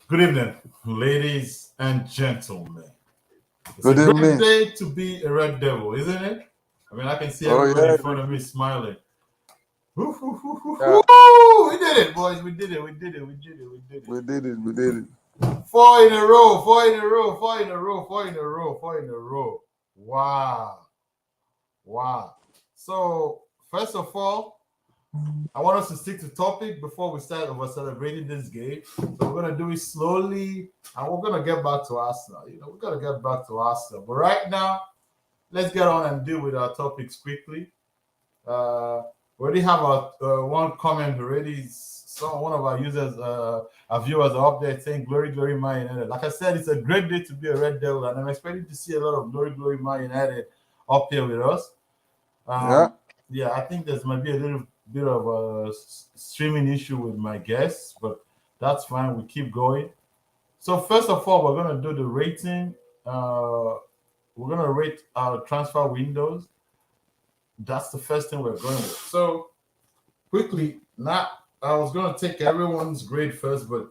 Good evening, ladies and gentlemen. It's a Good great evening. day to be a Red Devil, isn't it? I mean, I can see Oh everybody yeah, in front of me smiling. Woo, woo, woo, woo, yeah. woo. We did it, boys. We did it. We did it. We did it. We did it. We did it. We did it. Four in a row. Four in a row. Four in a row. Four in a row. Four in a row. Wow. Wow. So, first of all, I want us to stick to topic before we start over celebrating this game. So we're gonna do it slowly, and we're gonna get back to Arsenal. We're gonna get back to Arsenal. But right now, let's get on and deal with our topics quickly. We already have our one comment already. One of our users, our viewers are up there saying "Glory, glory, Man United." Like I said, it's a great day to be a Red Devil, and I'm expecting to see a lot of "Glory, glory, Man United" up here with us. Yeah. Um, yeah, I think there's might be a little bit of a streaming issue with my guests, but that's fine. We keep going. So first of all, we're gonna do the rating. We're gonna rate our transfer windows. That's the first thing we're going with. So quickly, not I was gonna take everyone's grade first, but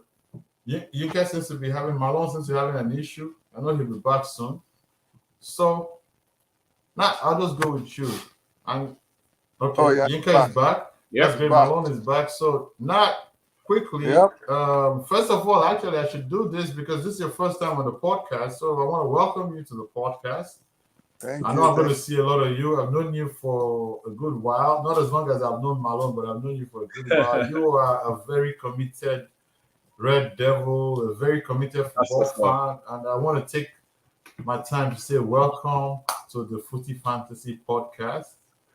you guys seems to be having Malone seems to be having an issue. I know he'll be back soon. So now I'll just go with you. And Oh okay, yeah. Yinka is Back. back. That's Yep. great. Back. Malone is back. So not quickly. Yep. First of all, actually, I should do this because this is your first time on the podcast. So I want to welcome you to the podcast. Thank I know you. I'm going to Thank. see a lot of you. I've known you for a good while. Not as long as I've known Malone, but I've known you for a good while. You are a very committed Red Devil, a very committed That's football what's up. fan, and I want to take my time to say welcome to the Footy Fantasy Podcast.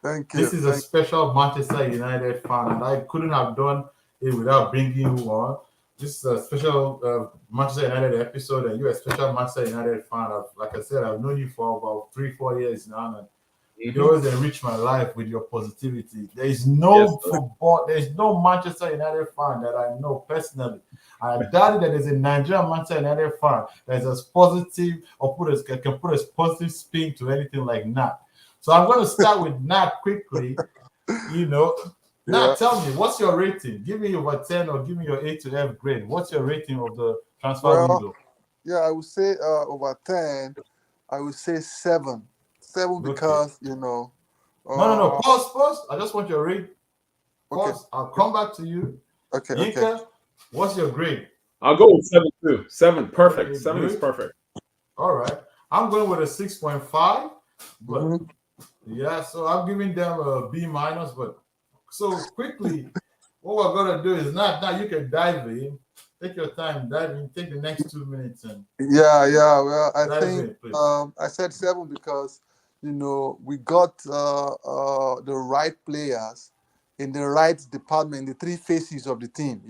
Thank This you. is a Thank. special Manchester United fan, and I couldn't have done it without bringing you on. This is a special Manchester United episode, and you're a special Manchester United fan. Like I said, I've known you for about 3, 4 years now, and you Hmm. always enrich my life with your positivity. There is Yes, no sir. football, there is no Manchester United fan that I know personally. I doubt that there's a Nigerian Manchester United fan that is as positive or can put a positive spin to anything like Nat. So I'm going to start with Nat quickly. You know, Nat, Yeah. tell me, what's your rating? Give me over 10 or give me your A to F grade. What's your rating of the transfer Well, window? yeah. I would say over 10. I would say 7. 7 Okay. because No. Uh. Pause. I just want your rate. Okay. Pause. I'll come back to you. Okay. Okay. Yinka, what's your grade? I'll go with 7 too. 7, perfect. Okay, 7 is good. perfect. All right. I'm going with a 6.5, but Hmm. yeah, so I'm giving them a B minus. But so quickly, what we're gonna do is not now you can dive in. Take your time, dive in, take the next 2 minutes and Yeah. Yeah. Well, I dive think in, please. I said 7 because we got the right players in the right department, the three faces of the team.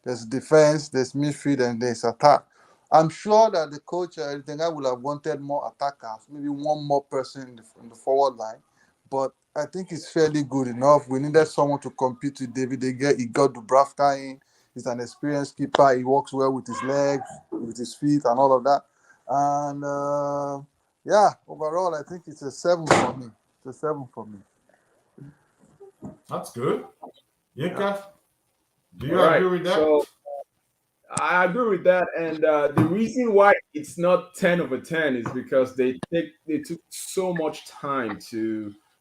There's defense, there's midfield, and there's attack. I'm sure that the coach, I would have wanted more attackers, maybe one more person in the forward line. But I think it's fairly good enough. We needed someone to compete with David. He got Dubravka in. He's an experienced keeper. He works well with his legs, with his feet, and all of that. And yeah, overall, I think it's a 7 for me. It's a 7 for me. That's good. Yeah. Yinka, do All you right. agree with that? So I agree with that. And the reason why it's not 10 over 10 is because they took so much time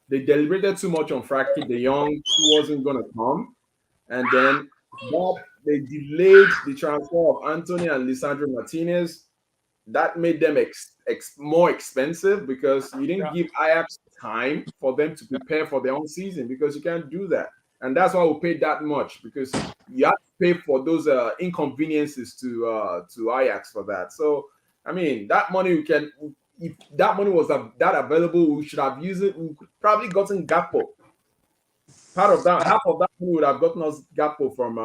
they deliberated too much on Frankie de Jong, who wasn't gonna come. And then they delayed the transfer of Anthony and Lisandro Martinez. That made them more expensive because you didn't give Ajax time for them to prepare for their own season because you can't do that. And that's why we paid that much because you have to pay for those inconveniences to Ajax for that. So I mean that money if that money was that available, we should have used it. We could probably gotten Gakpo. Part of that, half of that money would have gotten us Gakpo from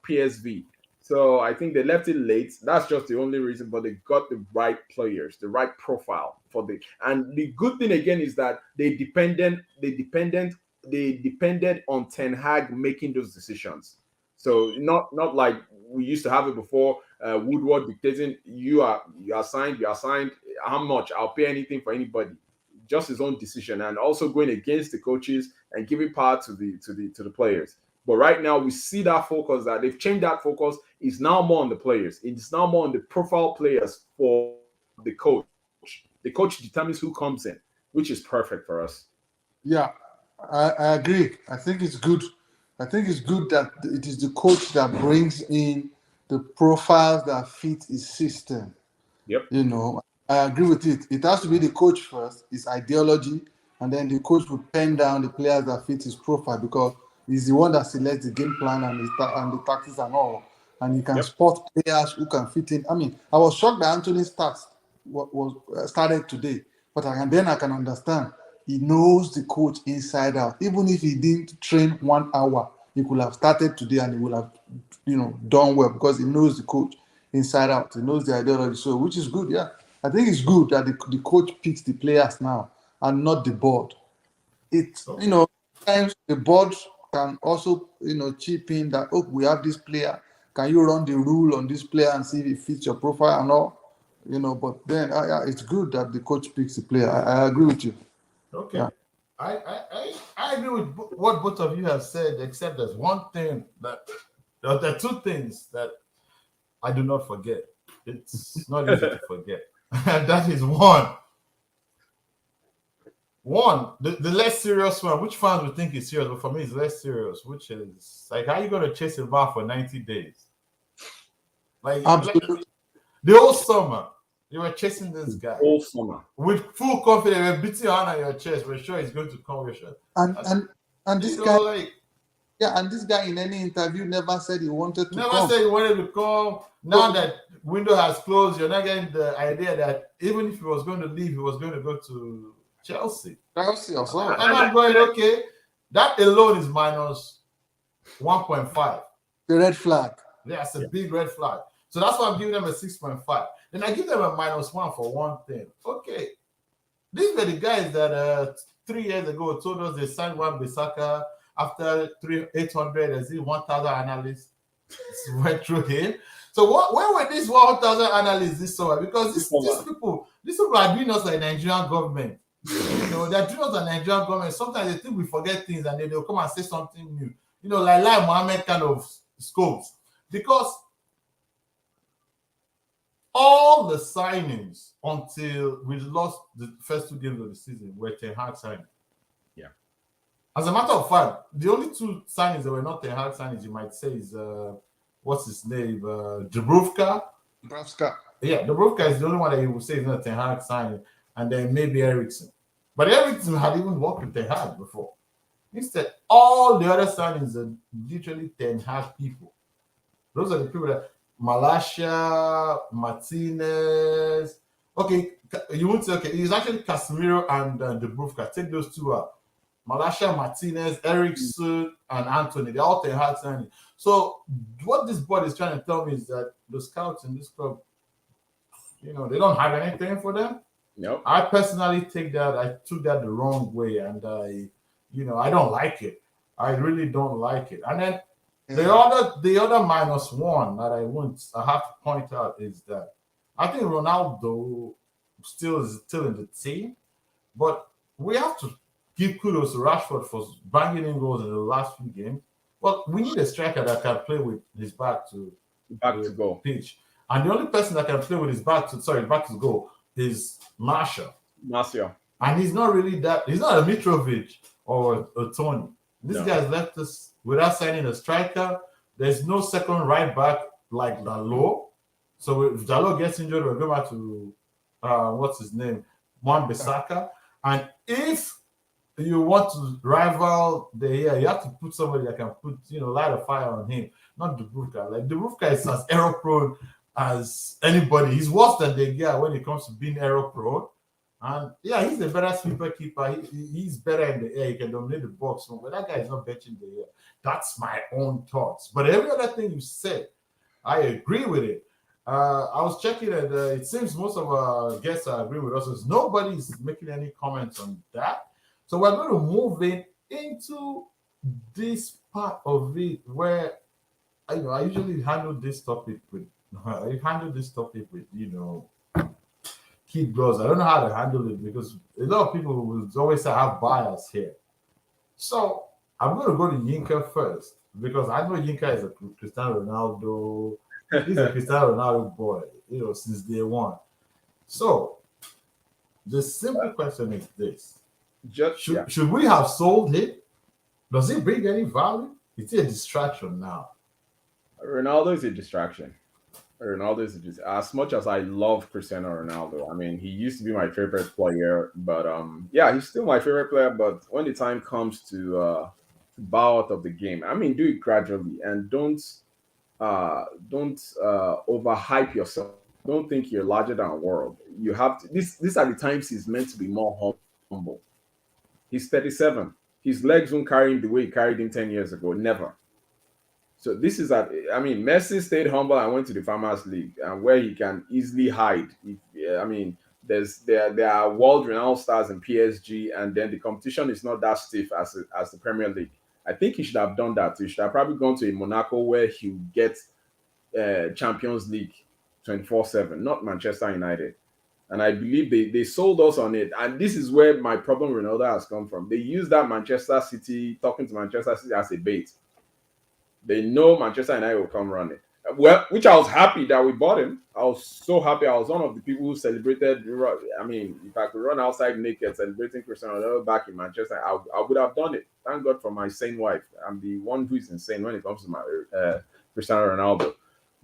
PSV. So I think they left it late. That's just the only reason, but they got the right players, the right profile for the. And the good thing again is that they depended on Ten Hag making those decisions. So not like we used to have it before. Woodward dictating you are signed. How much? I'll pay anything for anybody. Just his own decision, and also going against the coaches and giving power to the players. But right now, we see that focus that they've changed that focus. It's now more on the players. It's now more on the profile players for the coach. The coach determines who comes in, which is perfect for us. Yeah, I agree. I think it's good. I think it's good that it is the coach that brings in the profiles that fit his system. Yep. You know, I agree with it. It has to be the coach first, his ideology, and then the coach will pen down the players that fit his profile because he's the one that selects the game plan and the tactics and all. And he can Yep. spot players who can fit in. I mean, I was shocked that Anthony's stats was started today, but I can understand. He knows the coach inside out. Even if he didn't train 1 hour, he could have started today and he would have, done well because he knows the coach inside out. He knows the ideology, so which is good. Yeah, I think it's good that the coach picks the players now and not the board. It's sometimes the board can also chip in that we have this player. Can you run the rule on this player and see if it fits your profile and all? But then it's good that the coach picks the player. I agree with you. Okay. Yeah. I agree with what both of you have said, except there's one thing that there are two things that I do not forget. It's not easy to forget. And that is one, the less serious one, which fans would think is serious, but for me it's less serious, which is like, how are you going to chase a man for 90 days? Like the whole summer, you were chasing this guy. All summer. With full confidence, we're beating your hand on your chest. We're sure he's going to come. We're sure. And this guy, and this guy in any interview never said he wanted to never come. said he wanted to come. Now that window has closed, you're not getting the idea that even if he was going to leave, he was going to go to Chelsea. Chelsea or something. And I'm going, okay, that alone is minus 1.5. The red flag. That's a big red flag. So that's why I'm giving them a 6.5. Then I give them a -1 for one thing. Okay. These were the guys that 3 years ago told us they signed Wan-Bissaka after 800, as 1,000 analysts went through him. So where were these 1,000 analysts this summer? Because these people are doing us like Nigerian government. They're doing us like Nigerian government. Sometimes they think we forget things and then they'll come and say something new. Like Mohammed kind of scopes. Because all the signings until we lost the first 2 games of the season were Ten Hag signings. Yeah. As a matter of fact, the only 2 signings that were not Ten Hag signings, you might say, is what's his name? Dubravka. Yeah, Dubravka is the only one that you would say is not Ten Hag signing, and then maybe Eriksen. But Eriksen had even worked with Ten Hag before. Instead, all the other signings are literally Ten Hag people. Those are the people that Malaysia, Martinez. Okay, you won't say, okay, it's actually Casemiro and Dubravka. Take those 2 out. Malaysia, Martinez, Eriksen, and Anthony. They're all Ten Hag signing. So what this board is trying to tell me is that the scouts in this club, they don't have anything for them. Nope. I personally took that the wrong way, and I don't like it. I really don't like it. And then the other -1 that I have to point out is that I think Ronaldo still is in the team, but we have to give kudos to Rashford for banging in goals in the last few games. But we need a striker that can play with his back to goal pitch, and the only person that can play with his back to goal is Martial. And he's not really that. He's not a Mitrovic or a Tony. This guy's left us without signing a striker. There's no second right back like Dalot. So if Dalot gets injured, we'll go back to what's his name, Wan-Bissaka. And if you want to rival you have to put somebody that can put light a fire on him, not Dubravka. Like Dubravka is as error prone as anybody. He's worse than De Gea when it comes to being error prone. And he's a better sweeper keeper. He's better in the air. He can dominate the box. But that guy is not benching the air. That's my own thoughts. But every other thing you said, I agree with it. I was checking and it seems most of our guests are agreeing with us. Nobody's making any comments on that. So we're going to move into this part of it where I usually handle this topic with kid gloves. I don't know how to handle it because a lot of people will always say I have bias here. So I'm going to go to Yinka first because I know Yinka is a Cristiano Ronaldo. He's a Cristiano Ronaldo boy, since day one. So the simple question is this: Just yeah. should we have sold him? Does he bring any value? Is he a distraction now? Ronaldo is a distraction. Ronaldo is just as much as I love Cristiano Ronaldo. I mean, he used to be my favorite player, but yeah, he's still my favorite player. But when the time comes to bow out of the game, I mean, do it gradually and don't overhype yourself. Don't think you're larger than the world. You have to. These are the times he's meant to be more humble. He's 37. His legs won't carry him the way he carried him 10 years ago. Never. So this is at. I mean, Messi stayed humble and went to the Farmers League, and where he can easily hide. I mean, there are world-renowned stars in PSG, and then the competition is not that stiff as the Premier League. I think he should have done that. He should have probably gone to a Monaco where he would get Champions League 24/7, not Manchester United. And I believe they sold us on it. And this is where my problem with Ronaldo has come from. They use that Manchester City, talking to Manchester City as a bait. They know Manchester United will come running. Well, which I was happy that we bought him. I was so happy. I was one of the people who celebrated. I mean, if I could run outside naked celebrating Cristiano Ronaldo back in Manchester, I would have done it. Thank God for my sane wife. I'm the one who is insane when it comes to my Cristiano Ronaldo.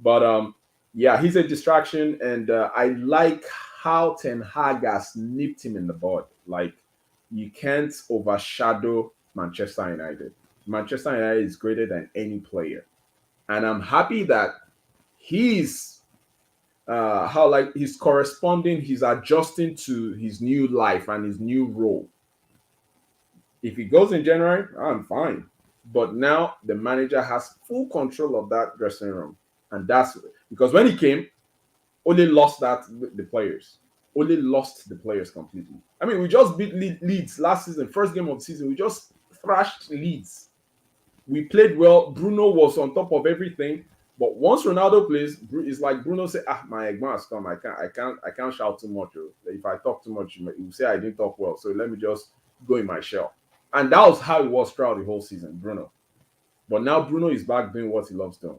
But yeah, he's a distraction, and I like how Ten Hag has nipped him in the bud. Like, you can't overshadow Manchester United. Manchester United is greater than any player, and I'm happy that he's how like he's corresponding, he's adjusting to his new life and his new role. If he goes in January, I'm fine. But now the manager has full control of that dressing room, and that's because when he came, only lost the players, only lost the players completely. I mean, we just beat Leeds last season, first game of the season. We just thrashed Leeds. We played well. Bruno was on top of everything. But once Ronaldo plays, it's like Bruno said, my Egma has come. I can't shout too much. If I talk too much, you say I didn't talk well. So let me just go in my shell. And that was how it was throughout the whole season, Bruno. But now Bruno is back doing what he loves doing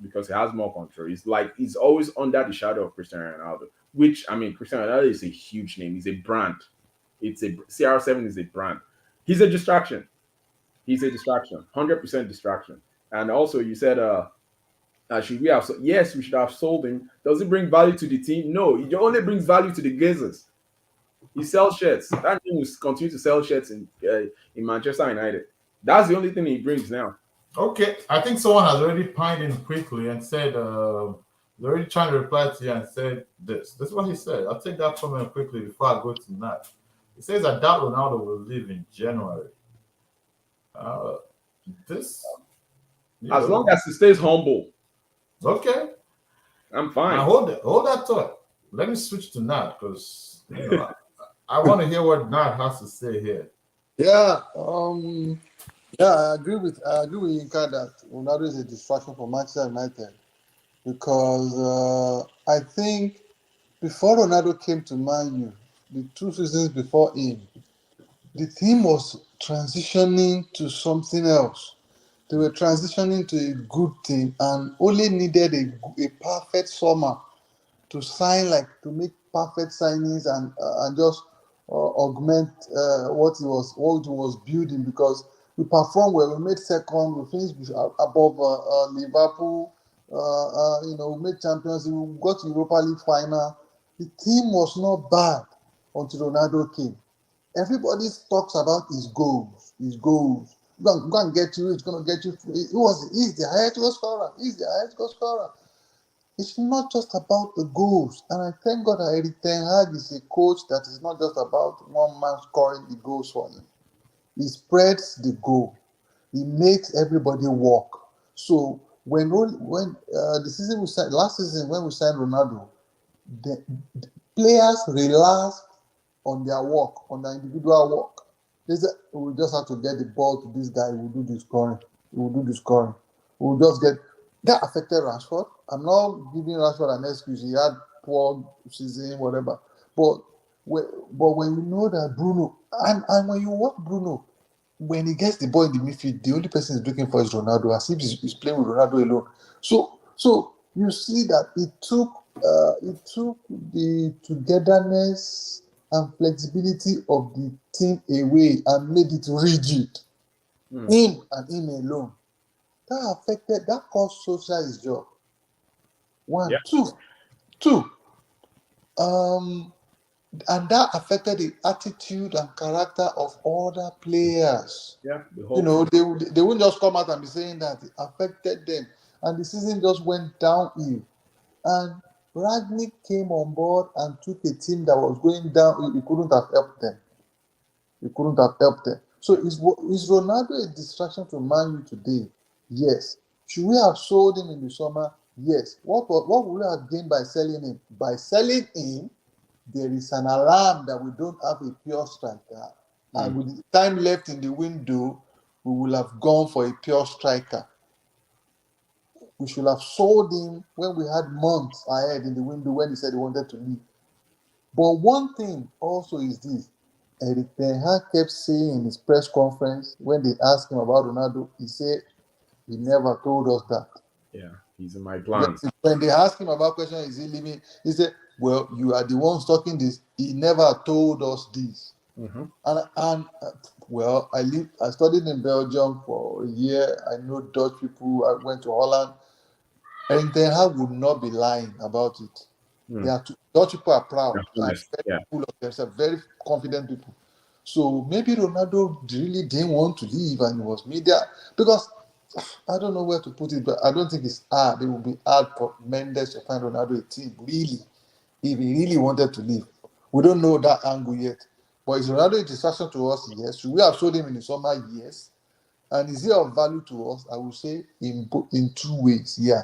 because he has more control. It's like he's always under the shadow of Cristiano Ronaldo, which, I mean, Cristiano Ronaldo is a huge name. He's a brand. CR7 is a brand. He's a distraction. 100% distraction. And also, you said, should we have? Yes, we should have sold him. Does it bring value to the team? No, it only brings value to the Glazers. He sells shirts. That team will continue to sell shirts in Manchester United. That's the only thing he brings now. Okay, I think someone has already pined in quickly and said they're already trying to reply to you and said this. This is what he said. I'll take that comment quickly before I go to Nat. He says I doubt Ronaldo will leave in January. This as long as he stays humble. Okay. I'm fine. Now hold that thought. Let me switch to Nat because I want to hear what Nat has to say here. Yeah, I agree with Yinka that Ronaldo is a distraction for Manchester United because I think before Ronaldo came to Man U, the 2 seasons before him, the team was transitioning to something else. They were transitioning to a good team and only needed a perfect summer to make perfect signings and just augment what he was building because we performed well. We made second. We finished above Liverpool. We made Champions League. We got to Europa League final. The team was not bad until Ronaldo came. Everybody talks about his goals. His goals. Go and get you. It's going to get you. He's the highest goal scorer. He's the highest goal scorer. It's not just about the goals. And I thank God that Erik ten Hag is a coach that is not just about one man scoring the goals for him. He spreads the goal. He makes everybody work. So when the season last season when we signed Ronaldo, the players relaxed on their work, on their individual work. They said, we just have to get the ball to this guy. We'll do the scoring. We'll just get that affected Rashford. I'm not giving Rashford an excuse. He had poor season, whatever. But when you know that Bruno, and when you watch Bruno, when he gets the ball in the midfield, the only person he's looking for is Ronaldo, as if he's playing with Ronaldo alone. So you see that it took the togetherness and flexibility of the team away and made it rigid. Him and him alone. That caused Solskjaer his job. One, Yeah. two. Um, and that affected the attitude and character of other players. Yeah. The You whole know, they wouldn't just come out and be saying that it affected them. And the season just went downhill. And Ragnick came on board and took a team that was going down. He couldn't have helped them. He couldn't have helped them. So is Ronaldo a distraction to Man U today? Yes. Should we have sold him in the summer? Yes. What would we have gained by selling him? By selling him, there is an alarm that we don't have a pure striker. And with the time left in the window, we will have gone for a pure striker. We should have sold him when we had months ahead in the window when he said he wanted to leave. But one thing also is this. Eric Ten Hag kept saying in his press conference when they asked him about Ronaldo, he said he never told us that. Yeah, he's in my plans. When they asked him about question, is he leaving? He said, "Well, you are the ones talking this. He never told us this." Well, I studied in Belgium for a year. I know Dutch people. I went to Holland. And Ten Hag would not be lying about it. Dutch people are proud and very full of themselves, very confident people. So maybe Ronaldo really didn't want to leave and it was media. Because I don't know where to put it, but I don't think it's hard. It would be hard for Mendes to find Ronaldo a team, really, if he really wanted to leave. We don't know that angle yet. But is Ronaldo a distraction to us? Yes. Should we have sold him in the summer? Yes. And is he of value to us? I would say in two ways, yeah.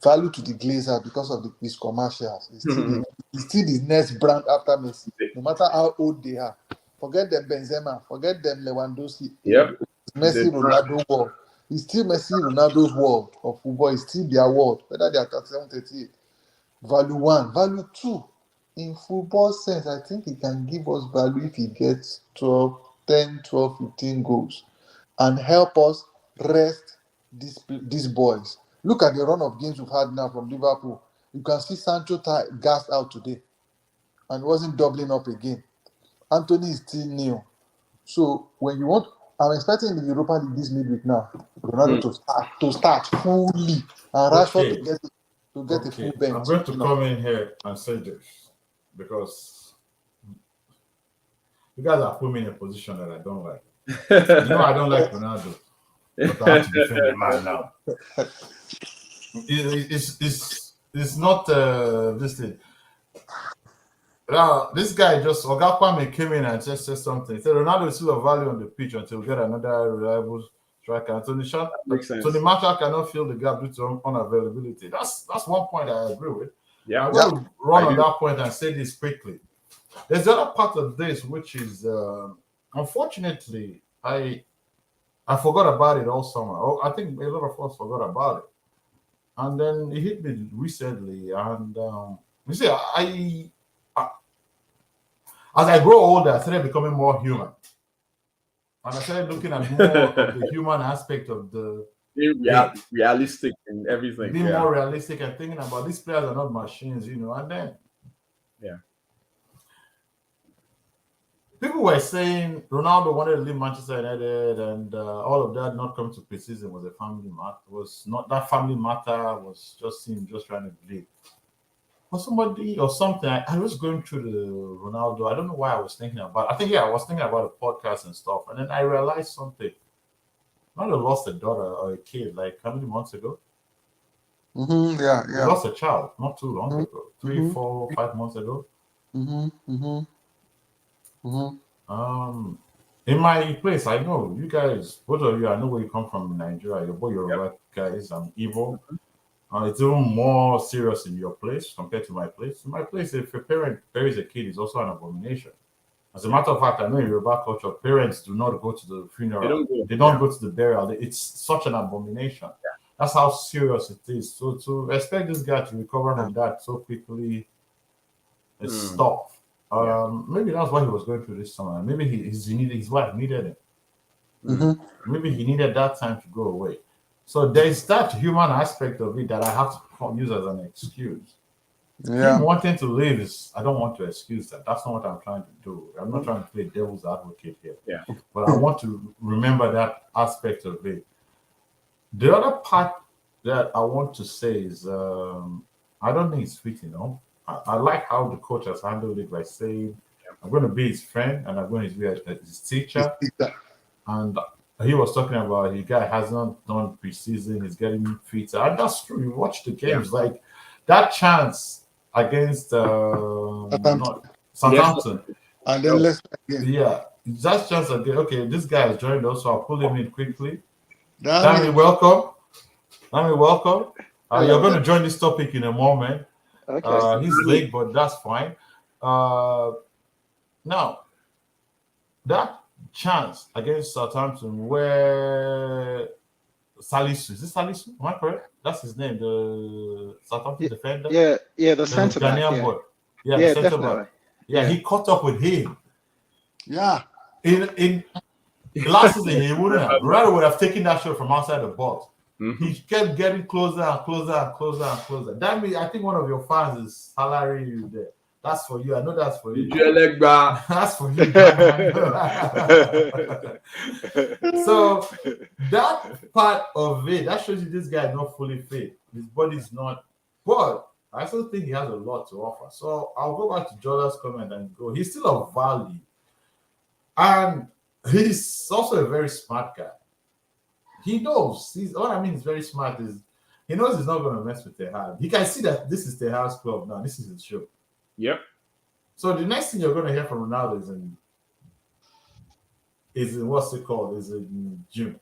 Value to the Glazers because of his commercials. He's still the next brand after Messi, no matter how old they are. Forget them Benzema, forget them Lewandowski. Yep. Messi, Ronaldo world. It's still Messi, Ronaldo's world of football. It's still their world, whether they are 37, 38. Value one. Value two. In football sense, I think he can give us value if he gets 10, 12, 15 goals and help us rest these boys. Look at the run of games we've had now from Liverpool. You can see Sancho gassed out today and wasn't doubling up again. Anthony is still new. So when you want, I'm expecting the Europa League this midweek now, Ronaldo to start fully and Rashford to get a full bench. I'm going to come in here and say this because you guys have put me in a position that I don't like. I don't like Ronaldo, but I have to defend the man now. It's not this thing. Now, this guy Ogapame came in and just said something. He said Ronaldo is still of value on the pitch until we get another reliable striker. Tony Marshall cannot fill the gap due to unavailability. That's one point I agree with. Yeah, I'm going to run on that point and say this quickly. There's the other part of this, which is unfortunately, I forgot about it all summer. I think a lot of us forgot about it. And then it hit me recently. And you see, as I grow older, I started becoming more human. And I started looking at more of the human aspect of the realistic and everything. Being more realistic and thinking about these players are not machines, and then people were saying Ronaldo wanted to leave Manchester United and all of that not come to preseason was a family matter. Was not that family matter, was just him just trying to leave. For somebody or something, I was going through the Ronaldo. I don't know why I was thinking about. I was thinking about a podcast and stuff, and then I realized something. Ronaldo lost a daughter or a kid like how many months ago? Yeah. He lost a child not too long ago, 3, 4, 5 months ago. In my place, I know you guys, both of you. I know where you come from in Nigeria. You're both Yoruba guys. I'm Igbo. It's even more serious in your place compared to my place. In my place, if a parent buries a kid, it's also an abomination. As a matter of fact, I know in Yoruba culture, parents do not go to the funeral. They don't go to the burial. It's such an abomination. Yeah. That's how serious it is. So to expect this guy to recover from that so quickly is tough. Maybe that's why he was going through this summer. Maybe his wife needed him. Maybe he needed that time to go away. So there's that human aspect of it that I have to use as an excuse. Him wanting to leave is, I don't want to excuse that. That's not what I'm trying to do. I'm not trying to play devil's advocate here. Yeah. But I want to remember that aspect of it. The other part that I want to say is, I don't think it's fit, I like how the coach has handled it by saying, I'm going to be his friend and I'm going to be his teacher. And he was talking about the guy hasn't done preseason, he's getting fitter. And that's true. You watch the games, like that chance against Southampton. And then let's yeah, that chance again. Okay, this guy has joined us, so I'll pull him in quickly. Danny, welcome. You're going to join this topic in a moment. Okay. He's late, but that's fine. Now, that chance against Southampton where Salisu, is this Salisu? Am I correct? That's his name, the Southampton defender. Yeah, the centre back. The centre definitely. back. Yeah, he caught up with him. Yeah. In last season, he wouldn't have. Ronaldo would have taken that shot from outside the box. He kept getting closer and closer and closer and closer. That means I think one of your fans is salary you there. That's for you. I know that's for you. That's for you. So that part of it, that shows you this guy is not fully fit. His body's not. But I still think he has a lot to offer. So I'll go back to Jordan's comment and go. He's still of value. And he's also a very smart guy. He knows. What I mean is very smart is he knows he's not going to mess with Tehad. He can see that this is Tehad's club now. This is his show. Yep. So the next thing you're going to hear from Ronaldo is in what's it called? Is in June.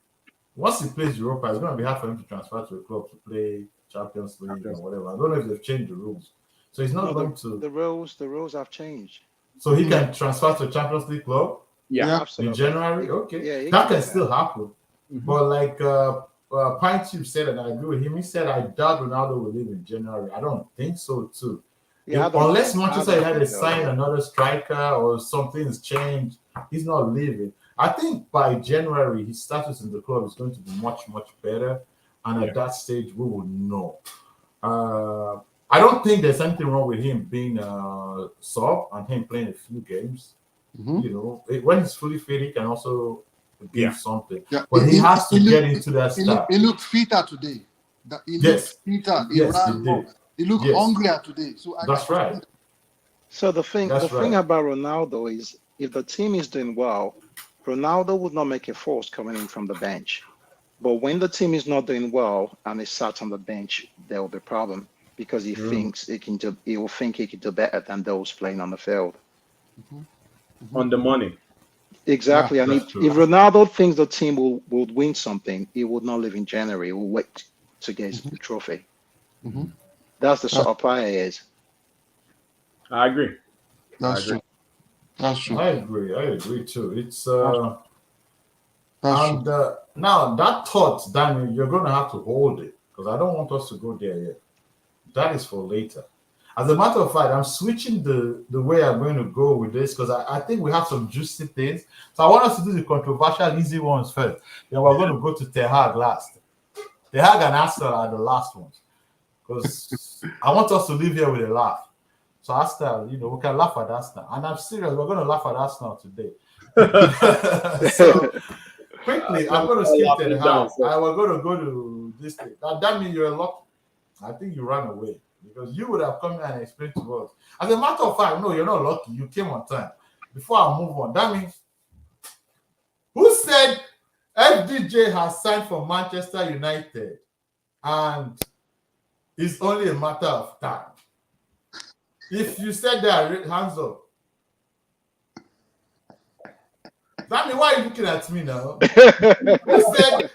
Once he plays Europa, it's going to be hard for him to transfer to a club to play Champions League or whatever. I don't know if they've changed the rules. So he's not going to. The rules have changed. So he can transfer to a Champions League club. Yeah, absolutely. In January, okay. Yeah, that can still happen. But like Pine Chief said, and I agree with him, he said, I doubt Ronaldo will leave in January. I don't think so, too. Yeah, unless Manchester United sign another striker or something's changed, he's not leaving. I think by January, his status in the club is going to be much, much better. And at that stage, we will know. I don't think there's anything wrong with him being a sub and him playing a few games. When he's fully fit, he can also give something. Yeah. But he has to get into that stuff. He looked fitter today. He looked fitter. He ran more. He looked hungrier today. So that's right. So the thing about Ronaldo is, if the team is doing well, Ronaldo would not make a force coming in from the bench. But when the team is not doing well and he sat on the bench, there will be a problem because he thinks he will think he can do better than those playing on the field. On the money. Exactly. And if Ronaldo thinks the team will win something, he would not leave in January. He will wait to get the trophy. That's the sort of player he is. I agree. That's true. I agree too. It's and now that thought, Daniel, you're going to have to hold it because I don't want us to go there yet. That is for later. As a matter of fact, I'm switching the way I'm going to go with this because I think we have some juicy things. So I want us to do the controversial, easy ones first. Then we're going to go to Tehad last. Tehad and Arsenal are the last ones because I want us to leave here with a laugh. So Arsenal, we can laugh at Arsenal. And I'm serious, we're going to laugh at Arsenal today. So quickly, I'm going to skip Tehad. We're going to go to this thing. That means you're lucky. I think you ran away. Because you would have come here and explained to us. As a matter of fact, no, you're not lucky. You came on time. Before I move on, that means who said FDJ has signed for Manchester United and it's only a matter of time? If you said that, hands up. That means why are you looking at me now? Who said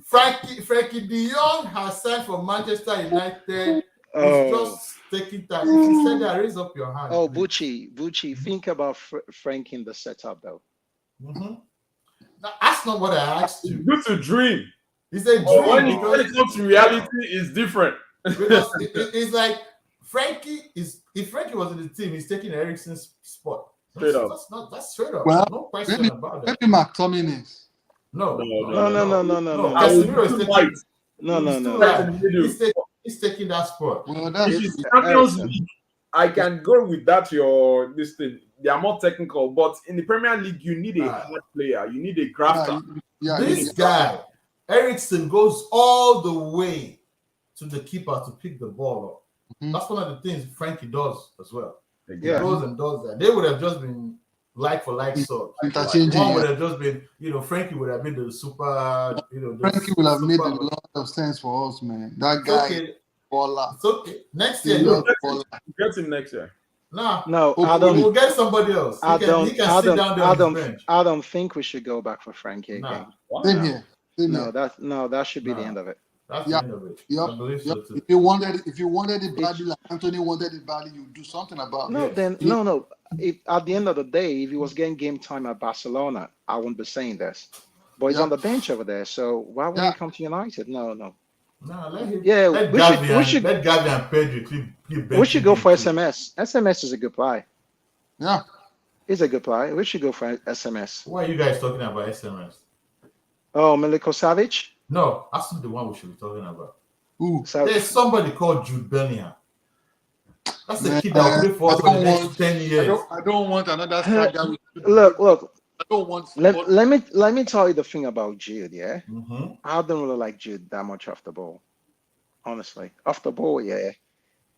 Frankie de Jong has signed for Manchester United? It's just taking time. If you said that, raise up your hand. Oh, Bucci, think about Frank in the setup, though. That's not what I asked you. Good to dream. It's a dream. When it comes to reality, it's different. Because it's like Frankie is. If Frankie was in the team, he's taking Eriksen's spot. That's straight up. Well, no question about that. Maybe McTominay is. No, No. Casemiro is taking. No. Too light in the middle. He's taking that spot. Well, If that's it's true. Champions Ericsson. League, I can go with that. This thing, they are more technical, but in the Premier League, you need a hard player. You need a grafter. This guy, Ericsson, goes all the way to the keeper to pick the ball up. That's one of the things Frankie does as well. He goes and does that. They would have just been like for like sort. One would have just been, Frankie would have been the super, Frankie would have made a lot of sense for us, man. That guy, baller. It's okay. Next year, Get him next year. No, we'll get somebody else. He can sit down there on his bench. I don't think we should go back for Frankie again. Same here. That should be the end of it. That's the end of it. I believe so too. If you wanted it badly, like Anthony wanted it badly, you do something about it. No. If, at the end of the day, if he was getting game time at Barcelona, I wouldn't be saying this. But he's on the bench over there, so why would he come to United? No. No, let him. Yeah, let Gavi and Pedri keep we should go for SMS. SMS is a good play. Yeah. It's a good play. We should go for SMS. Why are you guys talking about SMS? Oh, Milinkovic? No, that's not the one we should be talking about. Ooh. There's somebody called Jude Bellingham. That's the kid that will play for us for the next 10 years. I don't want another striker. Look. I don't want. Let me tell you the thing about Jude. Yeah, Mm-hmm. I don't really like Jude that much off the ball. Honestly, off the ball, yeah.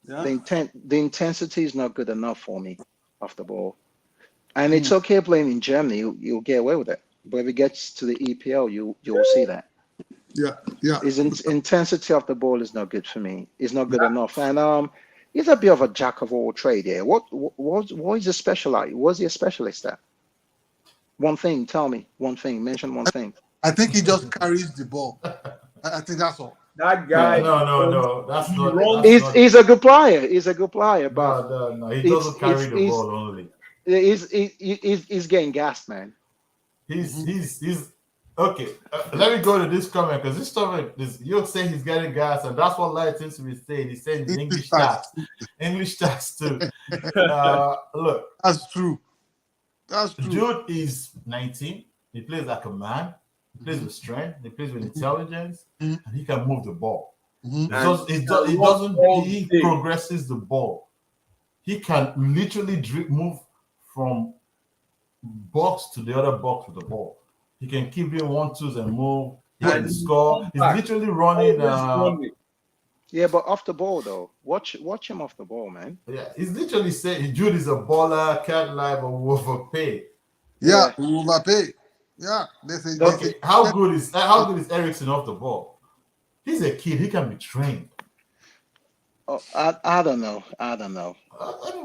The intensity is not good enough for me off the ball, and it's okay playing in Germany. You'll get away with it, but if it gets to the EPL, you'll see that. Yeah. His intensity of the ball is not good for me. It's not good enough, and he's a bit of a jack of all trade. Yeah. What is a specialist? Was he a specialist at? One thing, tell me. One thing. Mention one thing. I think he just carries the ball. I think that's all. That guy. No. That's not. He's a good player. He's a good player, but no. He doesn't carry the ball only. He's getting gassed, man. He's okay. Let me go to this comment because this comment you're saying he's getting gas, and that's what Light seems to be saying. He's saying English stats too. Look, that's true. Jude is 19. He plays like a man. He plays with strength. He plays with intelligence, and he can move the ball. He progresses the ball. He can literally move from box to the other box with the ball. He can keep doing 1-2s and move. He can score. He's literally running. Yeah, but off the ball though. Watch him off the ball, man. Yeah, he's literally saying Jude is a baller, can't lie, but will overpay. Yeah, will overpay. Yeah, okay. How good is Ericsson off the ball? He's a kid. He can be trained. Oh, I don't know.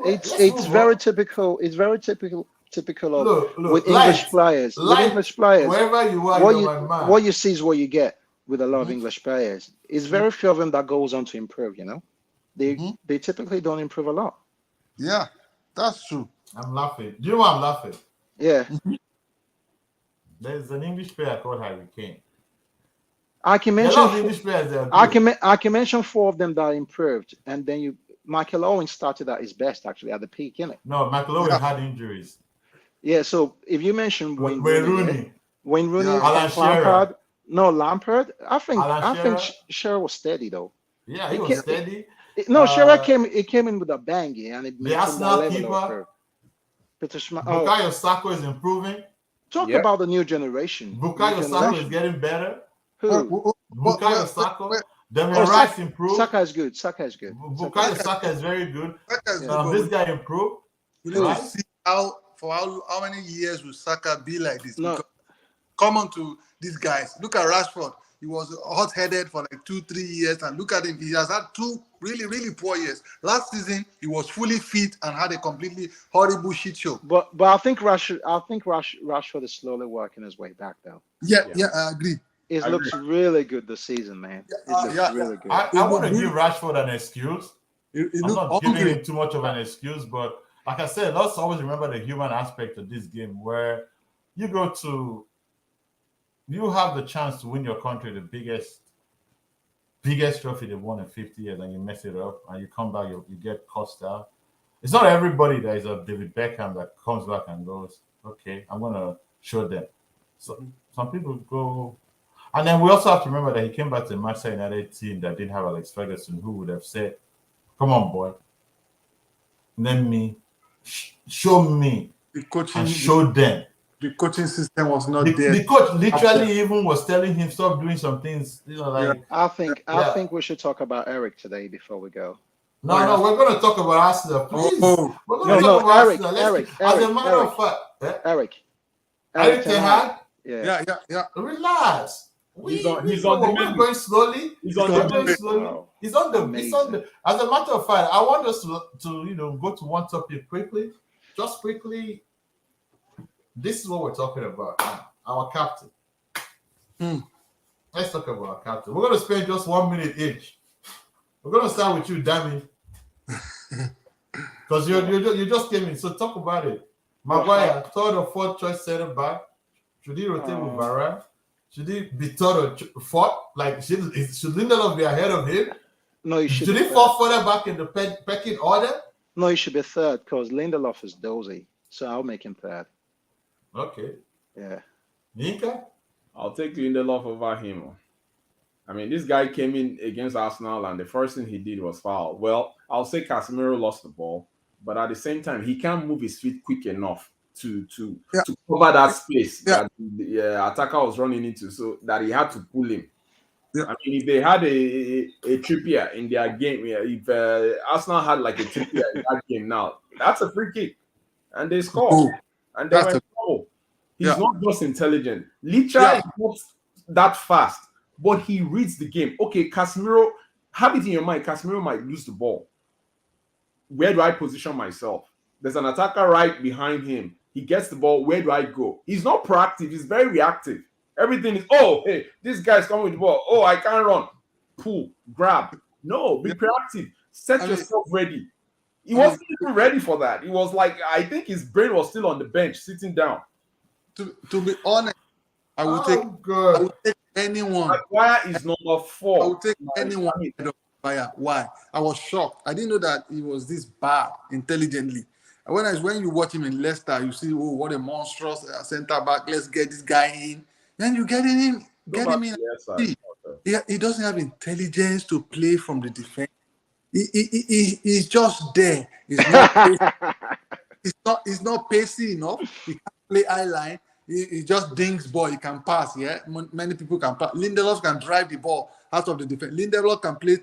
It's very typical. It's very typical of with English players. With English players, wherever you are, what you see is what you get with a lot of English players. It's very few of them that goes on to improve. They typically don't improve a lot. Yeah, that's true. I'm laughing. Do you know why I'm laughing? Yeah. There's an English player called Harry Kane. I can mention English players. I can mention 4 of them that improved, and then Michael Owen started at his best actually at the peak, innit? No, Michael Owen had injuries. Yeah, so if you mention Wayne Rooney, Alan Lampard, Lampard. I think Shearer was steady though. Yeah, he was steady. Shearer came in with a bang, and it the Arsenal keeper. Bukayo Saka is improving. Talk about the new generation. Bukayo Saka is getting better. Who? Bukayo Saka. Damian Rice improved. Saka is good. Bukayo Saka is very good. This guy improved. See how many years will Saka be like this? No. Come on to these guys. Look at Rashford. He was hot-headed for like 2-3 years, and look at him. He has had 2 really, really poor years. Last season, he was fully fit and had a completely horrible shit show. But I think Rashford is slowly working his way back, though. Yeah, I agree. It looks really good this season, man. It looks really good. I want to give Rashford an excuse. I'm not giving him too much of an excuse, but like I said, let's always remember the human aspect of this game where you have the chance to win your country the biggest trophy they've won in 50 years, and you mess it up, and you come back, you get cussed out. It's not everybody that is a David Beckham that comes back and goes, okay, I'm going to show them. So some people go, and then we also have to remember that he came back to the Manchester United team that didn't have Alex Ferguson, who would have said, "Come on, boy, let me show me The coaching, and show them." the coaching system was not The, there. the coach literally even was telling him stop doing some things, like I think yeah. we should talk about Eric today before we go. No, we're going to talk about Arsenal, please. Oh, We're going to talk about Arsenal. As a matter of fact, Eric Ten Hag, yeah. relax. He's on the menu. We're going slowly. He's on the menu. Wow. He's on the. As a matter of fact, I want us to go to one topic quickly. Just quickly. This is what we're talking about now. Our captain. Let's talk about our captain. We're going to spend just 1 minute each. We're going to start with you, Dammy. Because you just came in. So talk about it. Maguire, third or fourth choice center back. Should he rotate with Varane? Should he be third or fourth? Like, should Lindelof be ahead of him? No, he should. Should he fall further back in the pecking order? No, he should be third because Lindelof is dozy. So I'll make him third. Okay. Yeah. Nika? I'll take Lindelof over him. I mean, this guy came in against Arsenal, and the first thing he did was foul. Well, I'll say Casemiro lost the ball, but at the same time, he can't move his feet quick enough to cover that space that the attacker was running into, so that he had to pull him. Yeah. I mean, if they had a Trippier in their game, if Arsenal had like a Trippier in that game now, that's a free kick, and they scored, and they went goal. He's not just intelligent. Literally, he's not that fast, but he reads the game. Okay, Casemiro, have it in your mind, Casemiro might lose the ball. Where do I position myself? There's an attacker right behind him. He gets the ball. Where do I go? He's not proactive. He's very reactive. Everything is, oh, hey, this guy's coming with the ball. Oh, I can't run. Pull, grab. No, be proactive. Set yourself ready. He wasn't even ready for that. He was like, I think his brain was still on the bench, sitting down. To be honest, I would take anyone. Maguire is number 4. I would take anyone. Why? I was shocked. I didn't know that he was this bad intelligently. When you watch him in Leicester, you see, oh, what a monstrous centre back. Let's get this guy in. Then you get him in. He doesn't have intelligence to play from the defense. He's just there. He's not pacey enough. He can't play eye line. He just dings ball. He can pass. Yeah, many people can pass. Lindelof can drive the ball out of the defense. Lindelof can play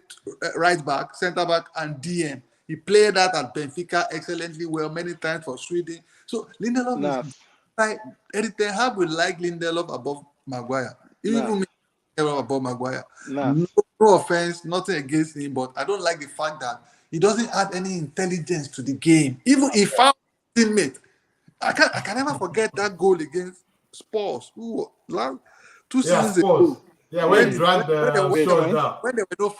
right back, centre back, and DM. He played that at Benfica excellently well many times for Sweden. So Lindelof is like Erik ten Hag will like Lindelof above Maguire. Even Lindelof above Maguire. No offense, nothing against him, but I don't like the fact that he doesn't add any intelligence to the game. Even if found a teammate, I can never forget that goal against Spurs. 2 seasons ago. Yeah, when he dragged the Shaw down. When there were no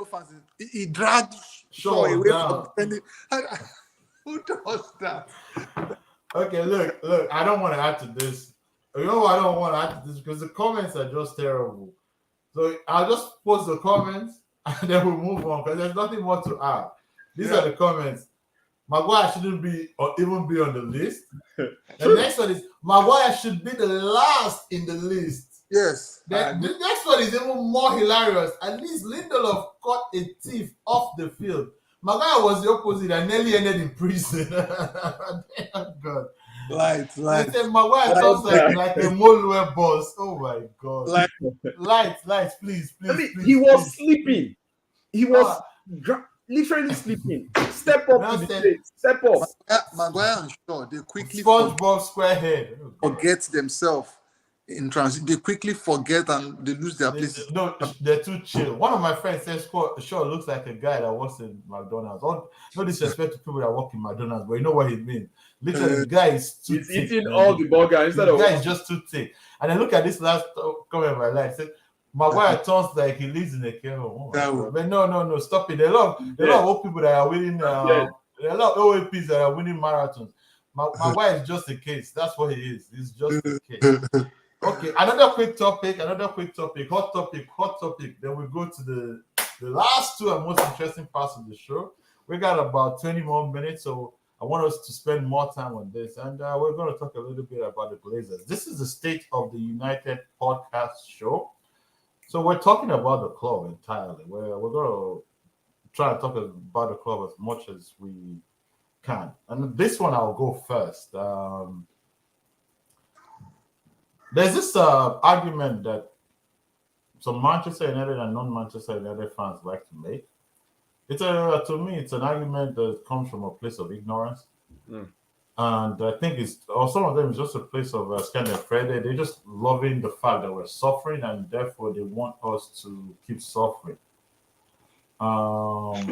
fans. He dragged Shaw away down. from defending. Who does that? Okay, look. I don't want to add to this. You know why I don't want to add to this? Because the comments are just terrible. So I'll just post the comments and then we'll move on because there's nothing more to add. These are the comments. Maguire shouldn't be or even be on the list. The next one is Maguire should be the last in the list. Yes. The next one is even more hilarious. At least Lindelof caught a thief off the field. Maguire was the opposite and nearly ended in prison. Damn God. Light. I said Maguire sounds like a Molue boss. Oh my God. Lights, please. I mean, he was sleeping. He was literally sleeping. Step up to the plate. Step up. Maguire and Shaw, they quickly SpongeBob SquareHead. forget themselves in transit. They quickly forget and they lose their places. No, they're too chill. One of my friends says Shaw looks like a guy that works in McDonald's. No disrespect to people that work in McDonald's, but you know what he means. Literally, the guy is too He's thick. eating all the burger instead of. The guy is just too thick. And then look at this last comment by life. Said Maguire turns like he lives in a care home. But no, stop it. There are a lot of old people that are winning. There are a lot of OAPs that are winning marathons. Maguire is just a case. That's what he is. He's just a case. Okay, another quick topic, hot topic. Then we go to the last two and most interesting parts of the show. We got about 20 more minutes, so I want us to spend more time on this, and we're going to talk a little bit about the Glazers. This is the State of the United podcast show. So we're talking about the club entirely. We're going to try and talk about the club as much as we can. And this one, I'll go first. There's this argument that some Manchester United and non-Manchester United fans like to make. To me, it's an argument that comes from a place of ignorance. And I think some of them is just a place of kind of afraid. They're just loving the fact that we're suffering, and therefore they want us to keep suffering. Yeah,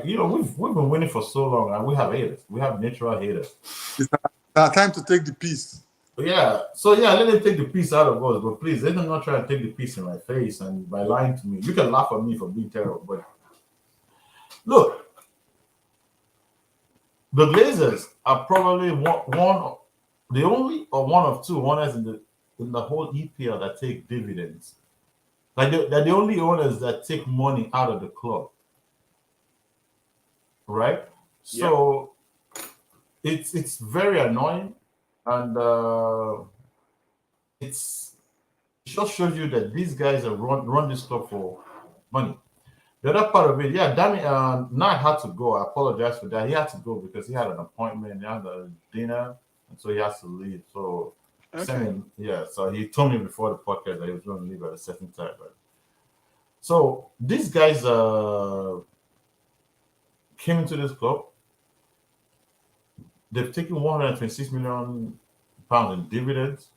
we've been winning for so long, and we have haters. We have natural haters. It's now time to take the piece. Yeah, so let them take the piece out of us, but please let them not try to take the piece in my face and by lying to me. You can laugh at me for being terrible, but look, the Glazers are probably the only or one of two owners in the whole EPL that take dividends. Like they're the only owners that take money out of the club, right? So it's very annoying, and it just shows you that these guys are run this club for money. The other part of it, Danny Knight had to go. I apologize for that. He had to go because he had an appointment, he had a dinner, and so he has to leave. So so he told me before the podcast that he was going to leave at a certain time. Right? So these guys came into this club. They've taken 126 million pounds in dividends.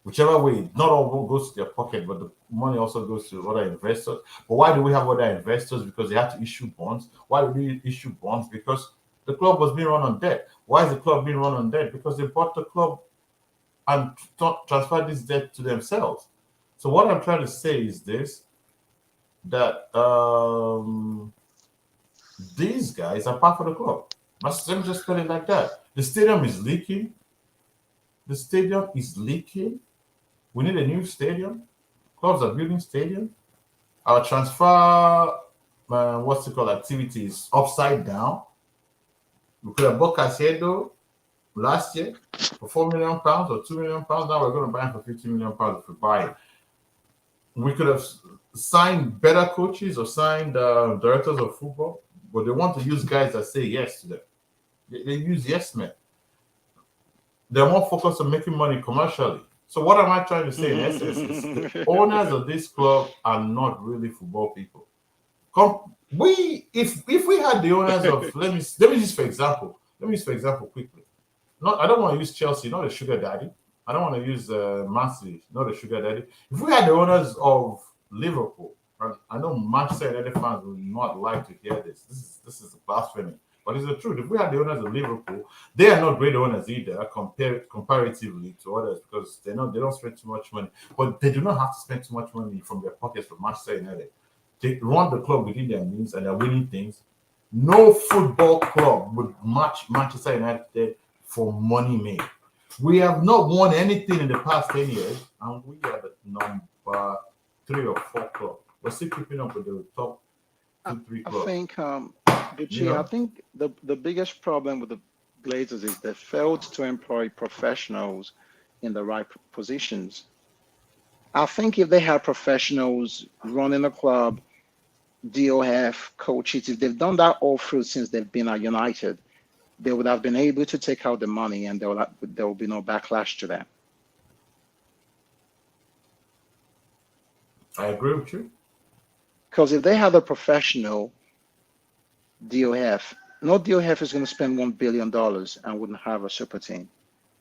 Whichever way, not all goes to their pocket, but the money also goes to other investors. But why do we have other investors? Because they had to issue bonds. Why do we issue bonds? Because the club was being run on debt. Why is the club being run on debt? Because they bought the club and transferred this debt to themselves. So what I'm trying to say is this, that these guys are part of the club. Let me just put it like that. The stadium is leaking. We need a new stadium. Clubs are building stadium. Our transfer, activities upside down. We could have bought Caicedo last year for £4 million or £2 million. Now we're going to buy him for £50 million if we buy it. We could have signed better coaches or signed directors of football, but they want to use guys that say yes to them. They use yes men. They're more focused on making money commercially. So what am I trying to say in essence is the owners of this club are not really football people. If we had the owners of let me use for example quickly. I don't want to use Chelsea, not a sugar daddy. I don't want to use Man City, not a sugar daddy. If we had the owners of Liverpool, right, I know Manchester United fans will not like to hear this. This is blasphemy. But it's the truth. If we had the owners of Liverpool, they are not great owners either, comparatively to others, because they don't spend too much money. But they do not have to spend too much money from their pockets for Manchester United. They run the club within their means and they're winning things. No football club would match Manchester United for money made. We have not won anything in the past 10 years, and we are the number 3 or 4 club. We're still keeping up with the top 2-3 clubs. I think, Gucci, I think the biggest problem with the Glazers is they failed to employ professionals in the right positions. I think if they had professionals running the club, DOF, coaches, if they've done that all through since they've been at United, they would have been able to take out the money and there will be no backlash to that. I agree with you. Because if they had a professional DOF, no DOF is going to spend $1 billion and wouldn't have a super team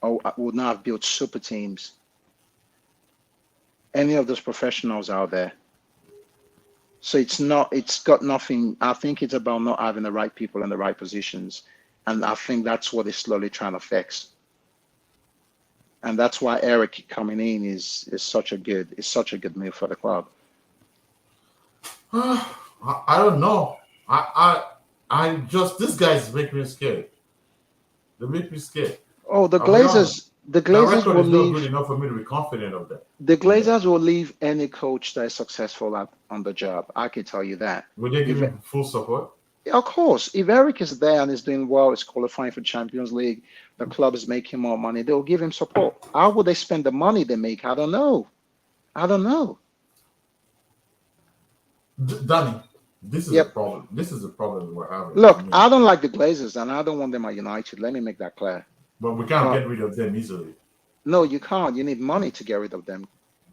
or would not have built super teams. Any of those professionals out there. So it's got nothing. I think it's about not having the right people in the right positions. And I think that's what they're slowly trying to fix. And that's why Eric coming in is such a good move for the club. I don't know. I just, these guys make me scared. They make me scared. Oh, the Glazers will leave. Not good enough for me to be confident of that. The Glazers will leave any coach that is successful on the job. I can tell you that. Would they give him full support? Of course, if Eric is there and is doing well, is qualifying for Champions League, the club is making more money, they'll give him support. How would they spend the money they make? I don't know. I don't know. Danny, this is a Yep. problem. This is a problem we're having. I Look, mean, I don't like the Glazers and I don't want them at United. Let me make that clear. but we can't But get rid of them easily. no, you can't. You need money to get rid of them.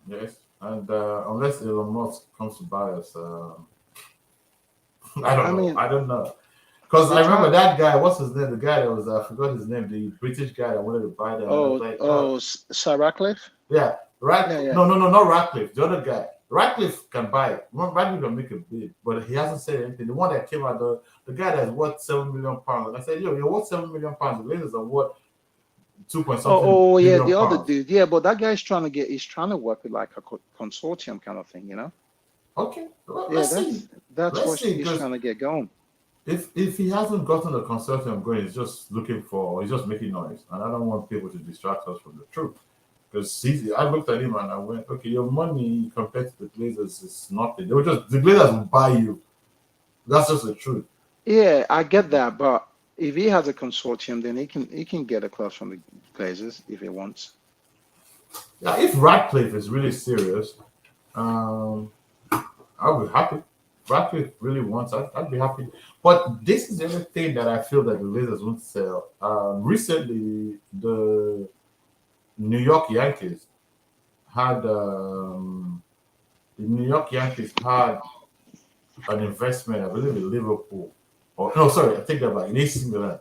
Yes, and unless Elon Musk comes to buy us, I don't I know. mean, I don't know. Because the I remember time. that guy. What's his name? The guy that was I forgot his name. The British guy that wanted to buy them. And I was Oh, like, Sir Ratcliffe? yeah, Yeah, right. yeah. No, no, no, not Ratcliffe. The other guy. Ratcliffe can buy it. Ratcliffe can make a bid, but he hasn't said anything. The one that came out, the guy that's worth £7 million. And I said, yo, you're worth £7 million. The Lakers are worth 2 point something Oh, yeah, billion the other pounds. dude. Yeah, but that guy's trying to he's trying to work with like a consortium kind of thing, you know? Okay, well, Yeah, let's see. that's Let's what see, he's because trying to get going. if he hasn't gotten the consortium going, he's just looking for, he's just making noise, and I don't want people to distract us from the truth. Because I looked at him and I went, okay, your money compared to the Glazers is nothing. They were just the Glazers will buy you. That's just the truth. Yeah, I get that, but if he has a consortium, then he can get a club from the Glazers if he wants. Yeah, if Radcliffe is really serious, um, I'll be happy. Radcliffe really wants, I'd be happy. But this is the other thing that I feel that the Blazers won't sell. Recently, the New York Yankees had the New York Yankees had an investment, I believe, in Liverpool. Or no, sorry, I take that back. In AC Milan.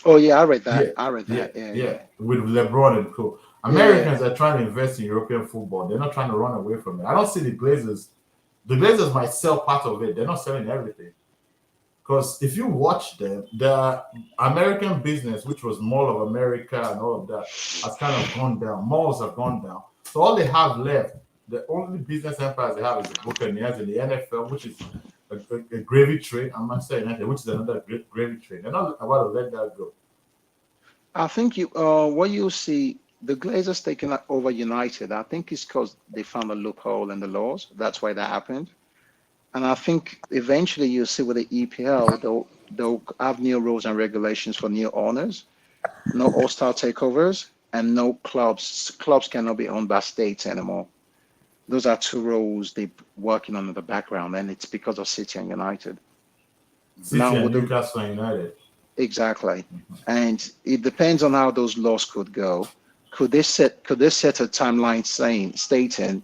Oh yeah, I read Yeah, that. I read yeah, that. Yeah, yeah. yeah, With LeBron and co. yeah, yeah. Americans are trying to invest in European football. They're not trying to run away from it. I don't see the Glazers. The Glazers might sell part of it. They're not selling everything. Because if you watch them, the American business, which was Mall of America and all of that, has kind of gone down. Malls have gone down. So all they have left, the only business empires they have is the Buccaneers in the NFL, which is a gravy train. I'm not saying that, which is another gravy train. They're not about to let that go. I think what you see, the Glazers taking over United. I think it's because they found a loophole in the laws. That's why that happened. And I think eventually you'll see with the EPL, they'll have new rules and regulations for new owners, no all-star takeovers, and no clubs. Clubs cannot be owned by states anymore. Those are two rules they're working on in the background, and it's because of City and United. City Now and with the Newcastle and United. exactly, and it depends on how those laws could go. Could they set a timeline saying stating,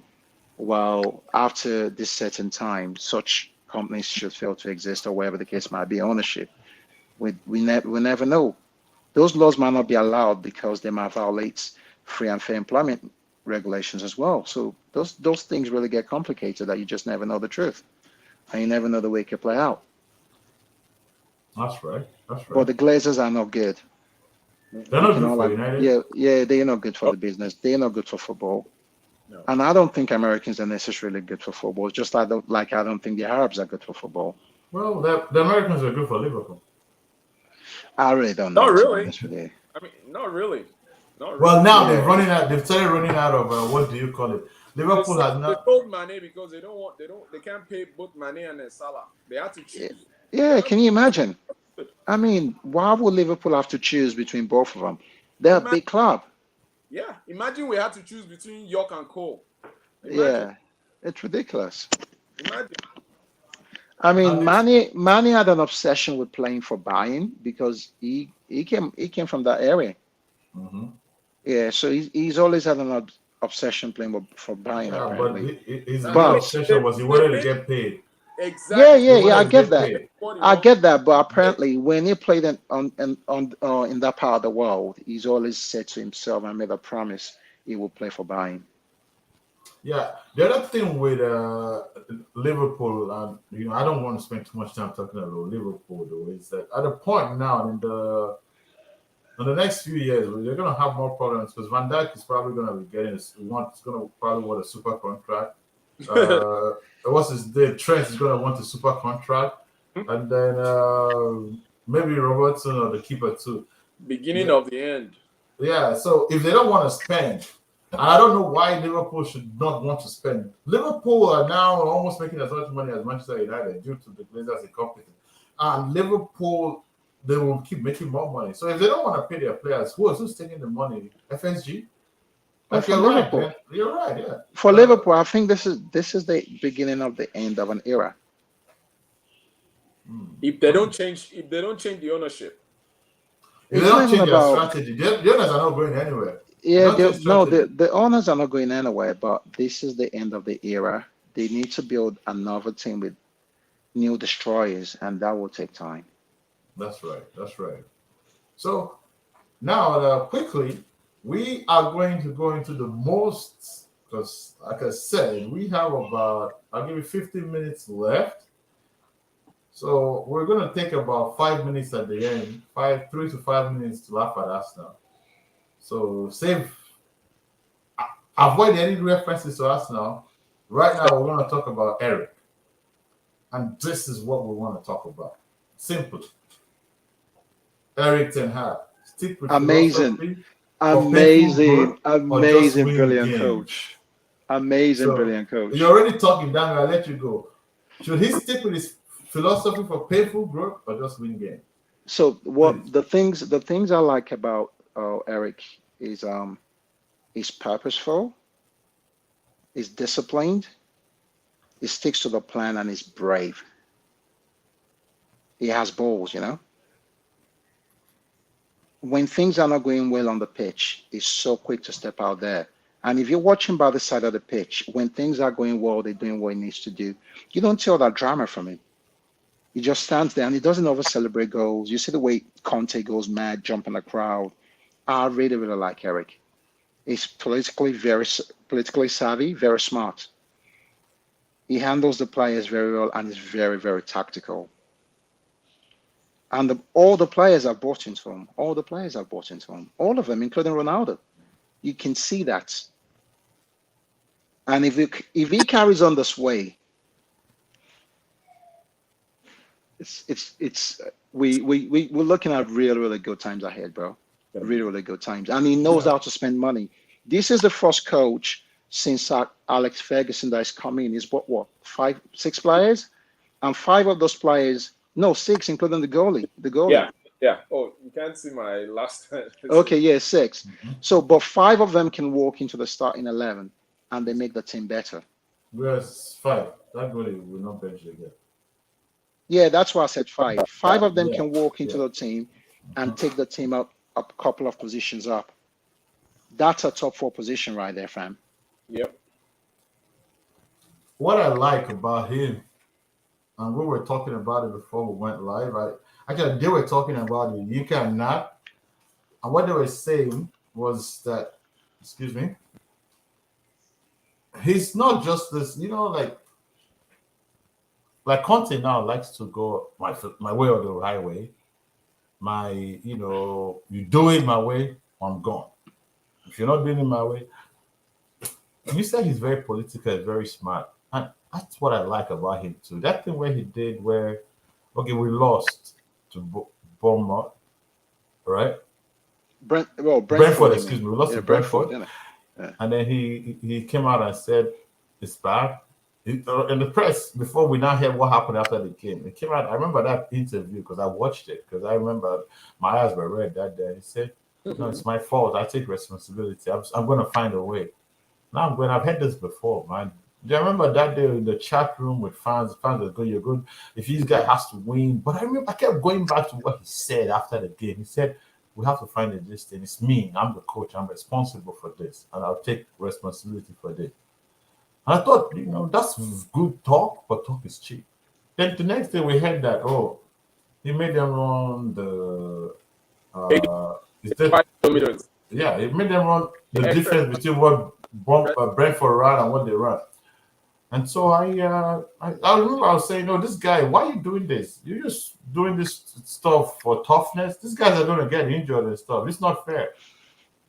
well, after this certain time, such companies should fail to exist, or whatever the case might be, ownership. We never know. Those laws might not be allowed because they might violate free and fair employment regulations as well. So those things really get complicated that you just never know the truth, and you never know the way it could play out. That's right. That's But right. the Glazers are not good. They're We not can good all for like, United. yeah, yeah, they're not good for Oh, the business. They're not good for football. no. And I don't think Americans are necessarily good for football. Just like I don't think the Arabs are good for football. Well, the Americans are good for Liverpool. I really don't Not know, to be really. honest with you. I mean, not really. Not Well, really. now they've Yeah, running out. They've started running out of what do you call it? They Liverpool said has they not. told Mane because they can't pay both Mane and Salah. They had to yeah, choose. They're yeah. not Can you imagine? good. I mean, why would Liverpool have to choose between both of them? They're a Imagine, big club. yeah. Imagine we had to choose between York and Cole. Imagine, Yeah, it's ridiculous. imagine. I And mean, it's, Manny had an obsession with playing for Bayern because he came from that area. mhm. Yeah, so he's always had an obsession playing for Bayern Yeah, but apparently. his Now main they But they, obsession was he they wanted to paid get paid. yeah, exactly He yeah, yeah. I wanted to get get that. paid. what he I wants. get that. But Yeah, apparently, when he played in that part of the world, he's always said to himself and made a promise he will play for Bayern. Yeah, the other thing with Liverpool, and I don't want to spend too much time talking about Liverpool though, is that at a point now in the next few years, they're going to have more problems because Van Dijk is probably going to be getting it's going to probably want a super contract. Uh, what's his name? Trent is going to want a super contract, and then maybe Robertson or the keeper too. beginning Yeah, of the end. yeah. So if they don't want to spend, And I don't know why Liverpool should not want to spend. Liverpool are now almost making as much money as Manchester United due to the Glazers incompetence. And Liverpool, they will keep making more money. So if they don't want to pay their players, who's taking the money? FSG? Oh, Like for you're right, Liverpool. man. You're right, yeah. For Liverpool, I think this is the beginning of the end of an era. If they don't change the ownership. If they It's not don't even change their about strategy, the owners are not going anywhere. They yeah. don't change No, strategy. the owners are not going anywhere. But this is the end of the era. They need to build another team with new destroyers, and that will take time. That's right. That's right. So now, quickly, we are going to go into the most, because, like I said, we have about, I'll give you 15 minutes left. So we're going to take about 5 minutes at the end, 3 to 5 minutes to laugh at us now. So avoid any references to us now. Right now, we're going to talk about Eric. And this is what we want to talk about. Simple. Eric Ten Hag. Stick with Amazing, philosophy for painful growth or just amazing, win brilliant games. coach. Amazing, So brilliant coach. you're already talking down. I'll let you go. Should he stick with his philosophy for painful growth or just win games? So what Please. the things I like about Eric is he's purposeful, he's disciplined, he sticks to the plan, and he's brave. He has balls, you know. When things are not going well on the pitch, he's so quick to step out there. And if you're watching by the side of the pitch, when things are going well, they're doing what he needs to do. You don't tell that drama from him. He just stands there and he doesn't over celebrate goals. You see the way Conte goes mad, jumping the crowd. I really, really like Eric. He's politically savvy, very smart. He handles the players very well and is very, very tactical. And all the players have bought into him. All the players have bought into him. All of them, including Ronaldo. You can see that. And if he carries on this way, we're looking at really, really good times ahead, bro. Really, really good times. And he knows how to spend money. This is the first coach since Alex Ferguson that is coming. He's what, 6 players? And 5 of those players, no, 6, including the goalie. Yeah. Oh, you can't see my last. Okay, yeah, 6. So, but 5 of them can walk into the starting 11, and they make the team better. Whereas 5, that goalie will not bench again. Yeah, that's why I said 5. 5 of them can walk into the team and take the team up a couple of positions up. That's a top 4 position right there, fam. Yep. What I like about him, and we were talking about it before we went live, actually they were talking about it, you cannot. And what they were saying was that, excuse me, he's not just this, like Conte now likes to go my way or the highway. You do it my way, I'm gone. If you're not doing it my way, you said he's very political, very smart. And that's what I like about him too. That thing where he did where, okay, we lost to Bournemouth, right? Brentford, excuse me. We lost to Brentford. And then he came out and said, it's bad. In the press, before we now hear what happened after the game, it came out. I remember that interview because I watched it, because I remember my eyes were red that day. He said, no, it's my fault. I take responsibility. I'm going to find a way. Now I've heard this before, man. Do you remember that day in the chat room with fans? Fans are good, you're good. If this guy has to win. But I remember I kept going back to what he said after the game. He said, we have to find this thing. It's me. I'm the coach. I'm responsible for this. And I'll take responsibility for this. And I thought, that's good talk, but talk is cheap. Then the next day we heard that, he made them run the it made them run the difference between what Brentford ran and what they ran. And so I remember I was saying, no, this guy, why are you doing this? You're just doing this stuff for toughness. These guys are going to get injured and stuff. It's not fair.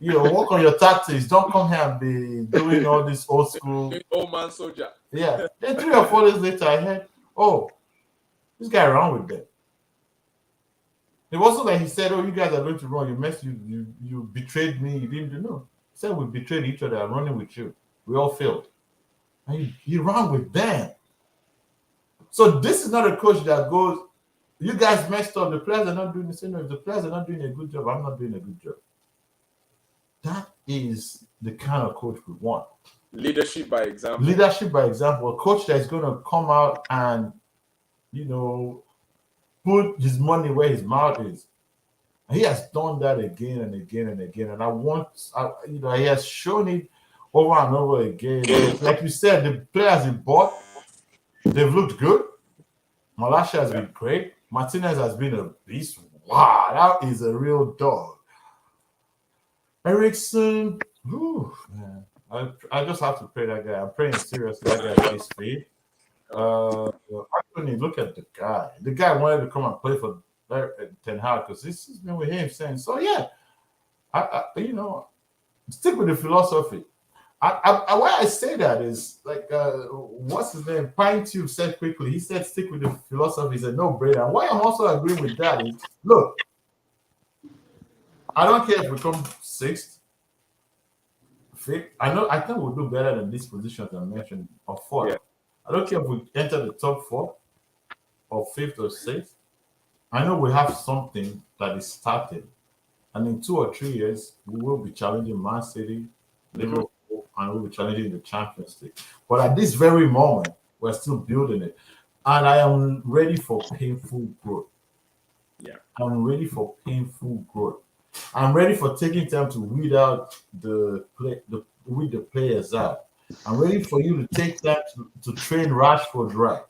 Work on your tactics. Don't come here and be doing all this old school. Old man soldier. Yeah. Then 3 or 4 days later, I heard, this guy ran with them. It wasn't like he said, you guys are going to run. You betrayed me. You didn't know. said we betrayed each other. I'm running with you. We all failed. And he ran with them. So this is not a coach that goes, you guys messed up. The players are not doing the same. If the players are not doing a good job, I'm not doing a good job. That is the kind of coach we want. Leadership by example. Leadership by example. A coach that is going to come out and, put his money where his mouth is. And he has done that again and again and again. And he has shown it over and over again. Like you said, the players he bought, they've looked good. Malacia has been great. Martinez has been a beast. Wow, that is a real dog. Ericsson, man. I just have to pray that guy. I'm praying seriously that guy gets paid. Actually, look at the guy. The guy wanted to come and play for Ten Hag because this has been with him saying, so yeah, I stick with the philosophy. Why I say that is like, what's his name? Pine Tube said quickly. He said, stick with the philosophy is a no-brainer. And why I'm also agreeing with that is, look, I don't care if we come sixth, fifth. I think we'll do better than these positions I mentioned, or fourth. Yeah. I don't care if we enter the top four, or fifth or sixth. I know we have something that is started. And in 2 or 3 years, we will be challenging Man City, Liverpool, and we'll be challenging the Champions League. But at this very moment, we're still building it. And I am ready for painful growth. Yeah. I'm ready for painful growth. I'm ready for taking time to weed out weed the players out. I'm ready for you to take time to train Rashford right.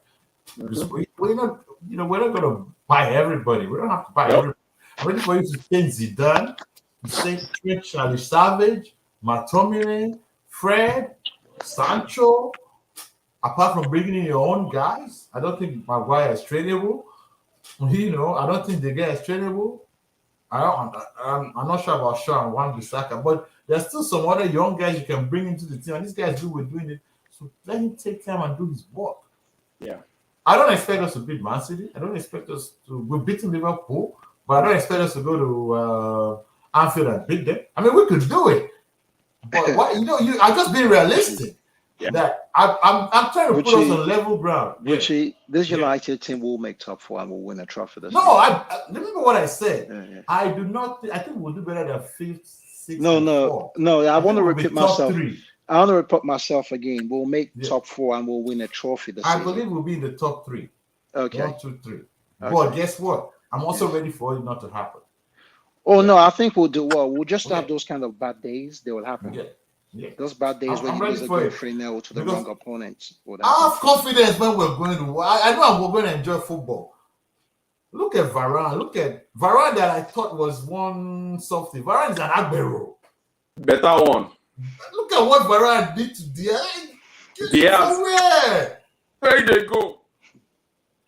We're not going to buy everybody. We don't have to buy everybody. I'm ready for you to change Zidane, to change Charlie Savage, McTominay, Fred, Sancho. Apart from bringing in your own guys, I don't think Maguire is trainable. I don't think the guy is trainable. I'm not sure about Shaw and Wan-Bissaka, but there's still some other young guys you can bring into the team, and these guys we're doing it. So let him take time and do his work. Yeah. I don't expect us to beat Man City. I don't expect us to. We're beating Liverpool, but I don't expect us to go to Anfield and beat them. I mean, we could do it, but I'm just being realistic. Yeah. That I'm trying to put us on level ground. Richie, this United team will make top 4 and will win a trophy this No, year. I remember what I said. Yeah. I do not. I think we'll do better than 5th, 6th. No. I want to repeat myself. 3. I want to repeat myself again. We'll make top 4 and we'll win a trophy this season. I believe we'll be in the top 3. Okay. 1, 2, 3. Okay. But guess what? I'm also ready for it not to happen. Oh no, I think we'll do well. We'll just have those kind of bad days. They will happen. Yeah. Those bad days when you lose a good 3-0 to the wrong opponent. I have confidence when we're going to. I know we're going to enjoy football. Look at Varane. Look at Varane that I thought was one softy. Varane is an Agbero. Better one. Look at what Varane did to Diaz. Where they go?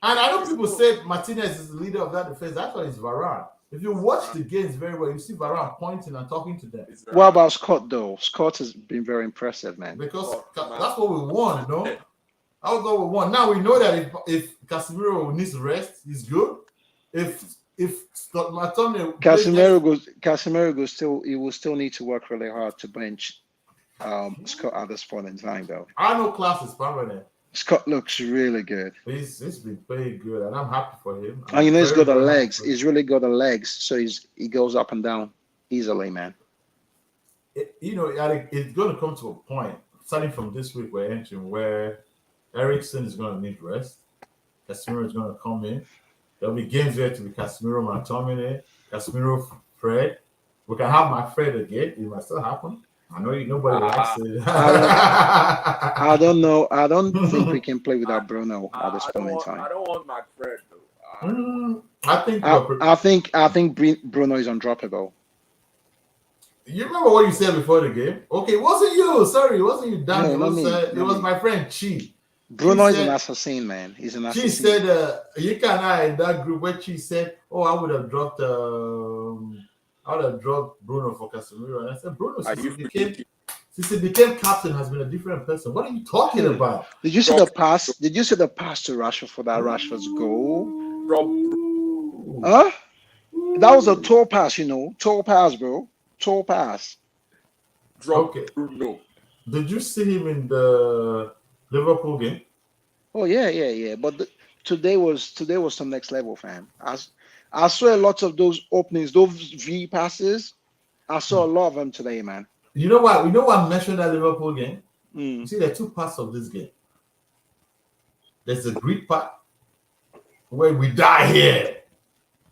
And I know people say Martinez is the leader of that defense. I thought it's Varane. If you watch the games very well, you see Varane pointing and talking to them. What about Scott, though? Scott has been very impressive, man. Because that's what we want, That was what we want. Now we know that if Casemiro needs rest, he's good. If Scott McTominay Casemiro goes still, he will still need to work really hard to bench Scott at this point in time, though. I know class is permanent. Scott looks really good. He's been playing good, and I'm happy for him. And he's got the legs. He's really got the legs, so he goes up and down easily, man. It's going to come to a point, starting from this week we're entering, where Ericsson is going to need rest. Casemiro is going to come in. There'll be games where to be Casemiro, McTominay, Casemiro, Fred. We can have my Fred again. It might still happen. I know nobody likes it. I don't know. I don't think we can play without Bruno at this point in time. I don't want my Fred though. I think Bruno is undroppable. You remember what you said before the game? Okay, it wasn't you. Sorry, it wasn't you, Dan. It was my friend Chi. Bruno is an assassin, man. He's an assassin. She said, you can I in that group where she said, "Oh, I would have dropped Bruno for Casemiro." And I said, "Bruno, since he became captain, has been a different person. What are you talking about?" Did you see the pass? Did you see the pass to Rashford for that Rashford's goal? Huh? That was a tall pass, tall pass, bro. Tall pass. Drop Okay. Bruno. Did you see him in the Liverpool game? Oh yeah. But today was some next level, fam. I saw a lot of those openings, those V passes. I saw a lot of them today, man. You know what? You know what I mentioned that Liverpool game? You Mm. see, there are two parts of this game. There's the Greek part where we die here.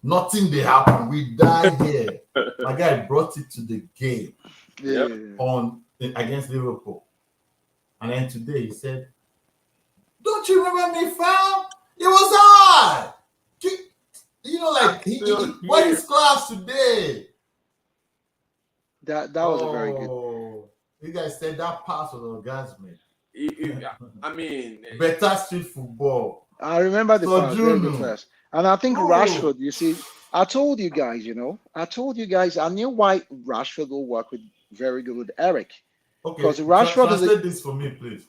Nothing they happen. We die here. My guy brought it to the game Yeah. on against Liverpool. And then today he said, "Don't you remember me, fam? It was I." You know, like what is class today? That was a very good. You guys said that pass was orgasmic. I mean, Better street football. I remember the So pass, very good Juno. pass. And I think Oh. Rashford, you see, I told you guys, I knew why Rashford will work very good with Eric. Okay, Because Rashford is translate this for me, please.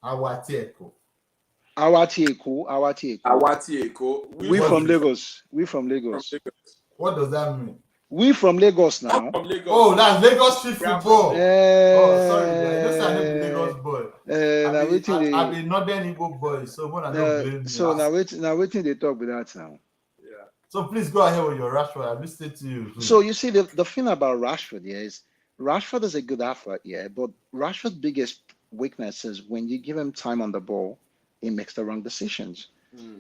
Awatieko. Awatieko. We from Lagos. What does that mean? We from Lagos now. From Lagos. Oh, that's Lagos street football. Oh, sorry, I just said I'm Lagos boy. I'm a northern Igbo boy, so when I don't blame so now waiting they talk with that now. Yeah. So please go ahead with your Rashford. I'm listening to you. Please. So you see the thing about Rashford is Rashford is a good athlete, but Rashford's biggest weakness is when you give him time on the ball, he makes the wrong decisions.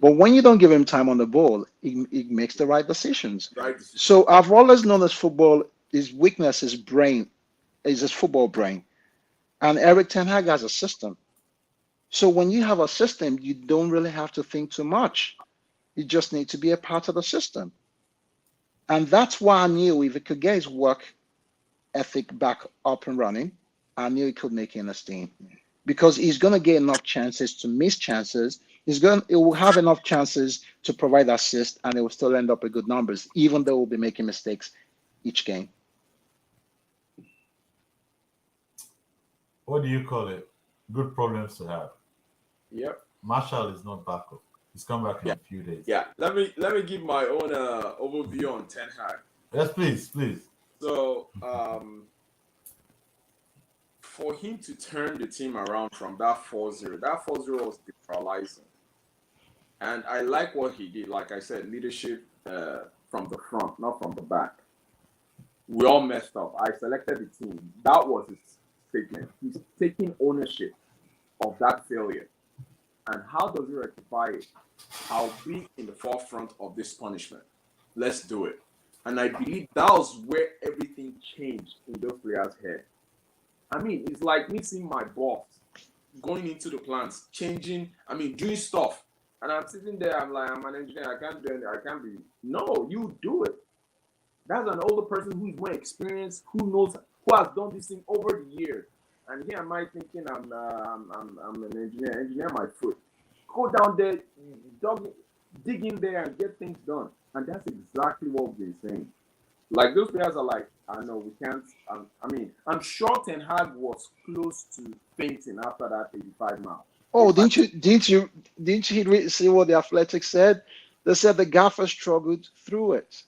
But when you don't give him time on the ball, he makes the right decisions. So I've always known his football, his weakness is his football brain. And Eric Ten Hag has a system. So when you have a system, you don't really have to think too much. You just need to be a part of the system. And that's why I knew if he could get his work ethic back up and running, I knew he could make it in a team. Because he's going to get enough chances to miss chances. He will have enough chances to provide assist, and it will still end up with good numbers, even though we'll be making mistakes each game. What do you call it? Good problems to have. Yep. Marshall is not back up. He's come back in a few days. Yeah. Let me give my own overview on Ten Hag. Yes, please. So for him to turn the team around from that 4-0 was demoralizing. And I like what he did. Like I said, leadership from the front, not from the back. We all messed up. I selected the team. That was his statement. He's taking ownership of that failure. And how does he rectify it? I'll be in the forefront of this punishment. Let's do it. And I believe that was where everything changed in those players' head. I mean, it's like me seeing my boss going into the plants, doing stuff. And I'm sitting there, I'm like, I'm an engineer, I can't do it, I can't be. No, you do it. That's an older person who's more experienced, who has done this thing over the years. And here am I thinking I'm an engineer my foot. Go down there, dig in there and get things done. And that's exactly what we've been saying. Like those players are like, I know we can't. I'm sure Ten Hag was close to fainting after that 85 miles. Oh, didn't you see what the Athletics said? They said the gaffer struggled through it.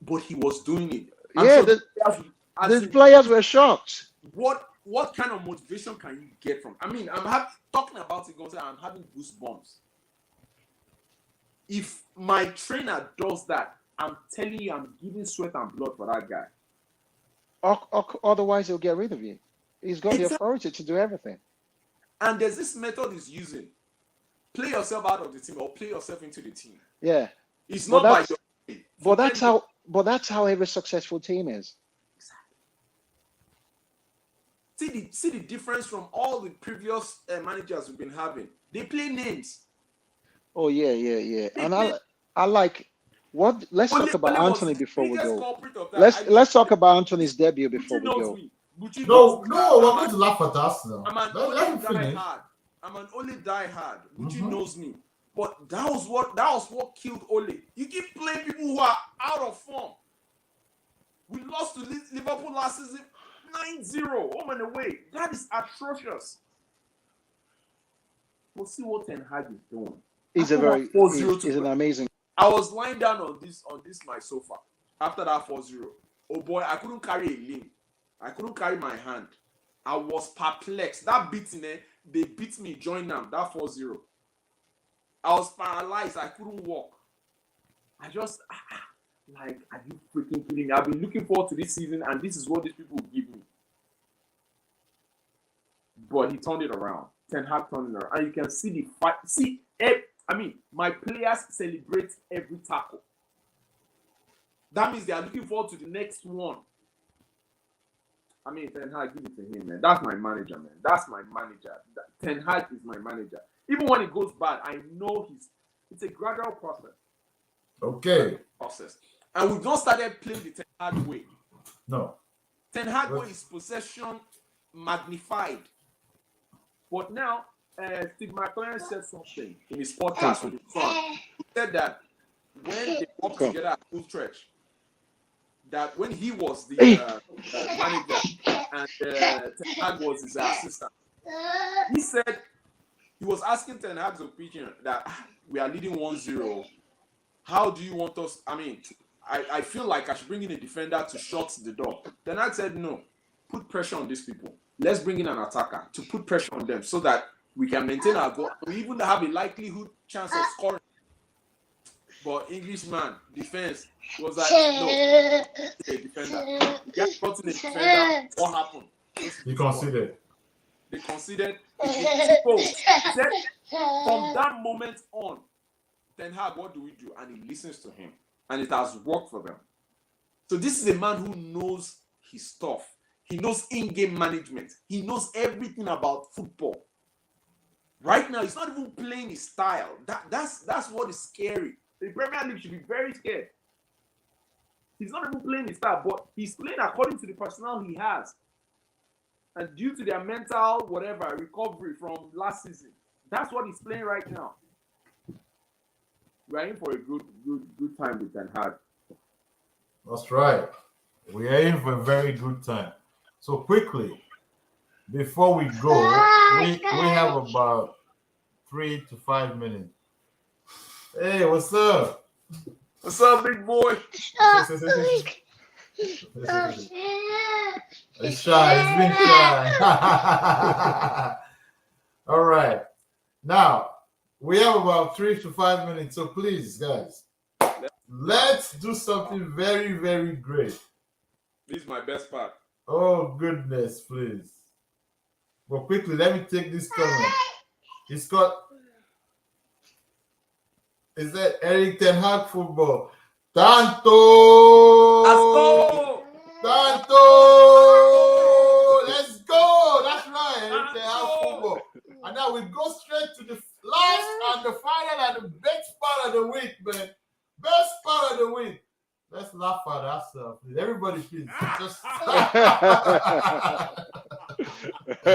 But he was doing it. The players were shocked. What kind of motivation can you get from? I'm talking about it. I'm having goosebumps. If my trainer does that, I'm telling you, I'm giving sweat and blood for that guy. Otherwise, he'll get rid of you. He's got the authority to do everything. And there's this method he's using: play yourself out of the team or play yourself into the team. Yeah, it's not by your. But that's how every successful team is. Exactly. See the difference from all the previous managers we've been having. They play names. Oh yeah. And I like what. Let's talk about Anthony before we go. Let's talk about Anthony's debut before we go. No, we're going to laugh at us now. I'm an Ole diehard. Bucci knows me. But that was what killed Ole. You keep playing people who are out of form. We lost to Liverpool last season 9-0, home and away. That is atrocious. We'll see what Ten Hag is doing. He's an amazing. I was lying down on this my sofa after that 4-0. oh boy, I couldn't carry a limb. I couldn't carry my hand. I was perplexed. That beating, they beat me, join them, that 4-0. I was paralyzed. I couldn't walk. I just, like, are you freaking kidding me? I've been looking forward to this season, and this is what these people will give me. But he turned it around. Ten Hag turned it around. And you can see the fight. See, my players celebrate every tackle. That means they are looking forward to the next one. I mean, Ten Hag, give it to him, man. That's my manager, man. That's my manager. Ten Hag is my manager. Even when it goes bad, I know it's a gradual process. Okay. And we've not started playing the Ten Hag way. No. Ten Hag way is possession magnified. But now, Steve McLaren said something in his podcast with his son. He said that when they worked together at Utrecht, that when he was the manager and Ten Hag was his assistant, he said he was asking Ten Hag's opinion that we are leading 1-0. How do you want us? I mean, I feel like I should bring in a defender to shut the door. Ten Hag said, no, put pressure on these people. Let's bring in an attacker to put pressure on them so that we can maintain our goal. We even have a likelihood chance of scoring. But Englishman, defense, was like, no, a defender. Get brought in a defender. What happened? He conceded. They conceded. From that moment on, Ten Hag, what do we do? And he listens to him. And it has worked for them. So this is a man who knows his stuff. He knows in-game management. He knows everything about football. Right now, he's not even playing his style. That's what is scary. The Premier League should be very scared. He's not even playing his style, but he's playing according to the personnel he has. And due to their mental, recovery from last season, that's what he's playing right now. We're in for a good time with Ten Hag. That's right. We are in for a very good time. So quickly, before we go, we have about 3 to 5 minutes. Hey, what's up? What's up, big boy? It's shy. It's been shy. All right. Now, we have about 3 to 5 minutes. So please, guys, let's do something very, very great. This is my best part. Oh, goodness, please. But quickly, let me take this comment. It's got, is that Eric Ten Hag football? Tanto! Tanto! Let's go! That's right, Eric Ten Hag football. And now we go straight to the last and the final and the best part of the week, man. Best part of the week. Let's laugh at ourselves. Everybody, please. Just they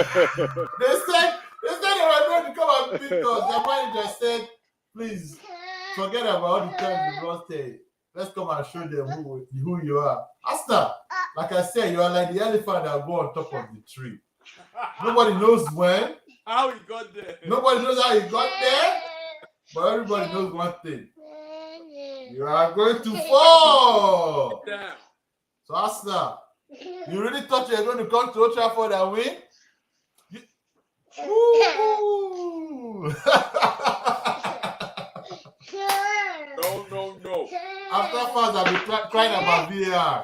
said they were going to come and beat us. Their manager said, please forget about all the time you lost. Let's come and show them who you are. Asta, like I said, you are like the elephant that go on top of the tree. Nobody knows when. How he got there. Nobody knows how he got there. But everybody knows one thing. You are going to fall. Damn. So Asta, you really thought you were going to come to Old Trafford and win? No. After fans have been crying about VAR.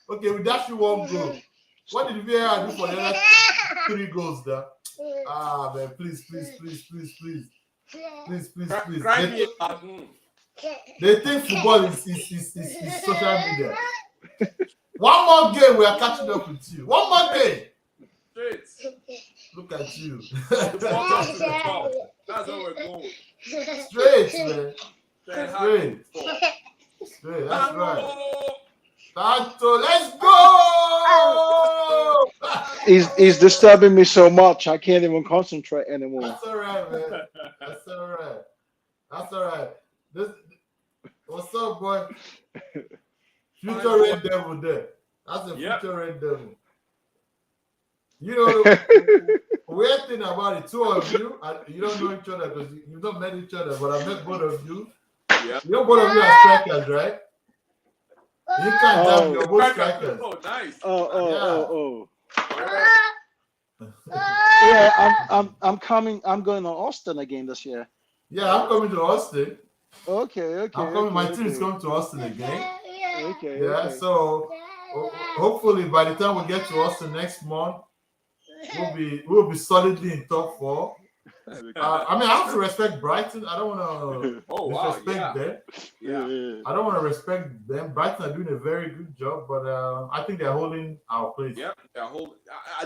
Okay, we dash you one goal. What did VAR do for the other 3 goals there? Ah, man, please. They think football is social media. One more game, we are catching up with you. One more game. Straight. Look at you. The bottom to the top. That's where we're going. Straight, man. Straight. That's right. Tanto, let's go! He's disturbing me so much I can't even concentrate anymore. That's all right, man. That's all right. What's up, boy? Future Red Devil there. That's a future Red Devil. You know, weird thing about it, 2 of you, you don't know each other because you don't met each other, but I met both of you. Yeah. You know both of you are strikers, right? You can jump your both strikers. Oh, nice. Oh. Yeah, I'm coming. I'm going to Austin again this year. Yeah, I'm coming to Austin. Okay. I'm coming. My team is coming to Austin again. Okay. Yeah. So hopefully by the time we get to Austin next month, we'll be solidly in top 4. I mean, I have to respect Brighton. I don't want to disrespect them. Yeah. I don't want to respect them. Brighton are doing a very good job, but I think they're holding our place. Yeah,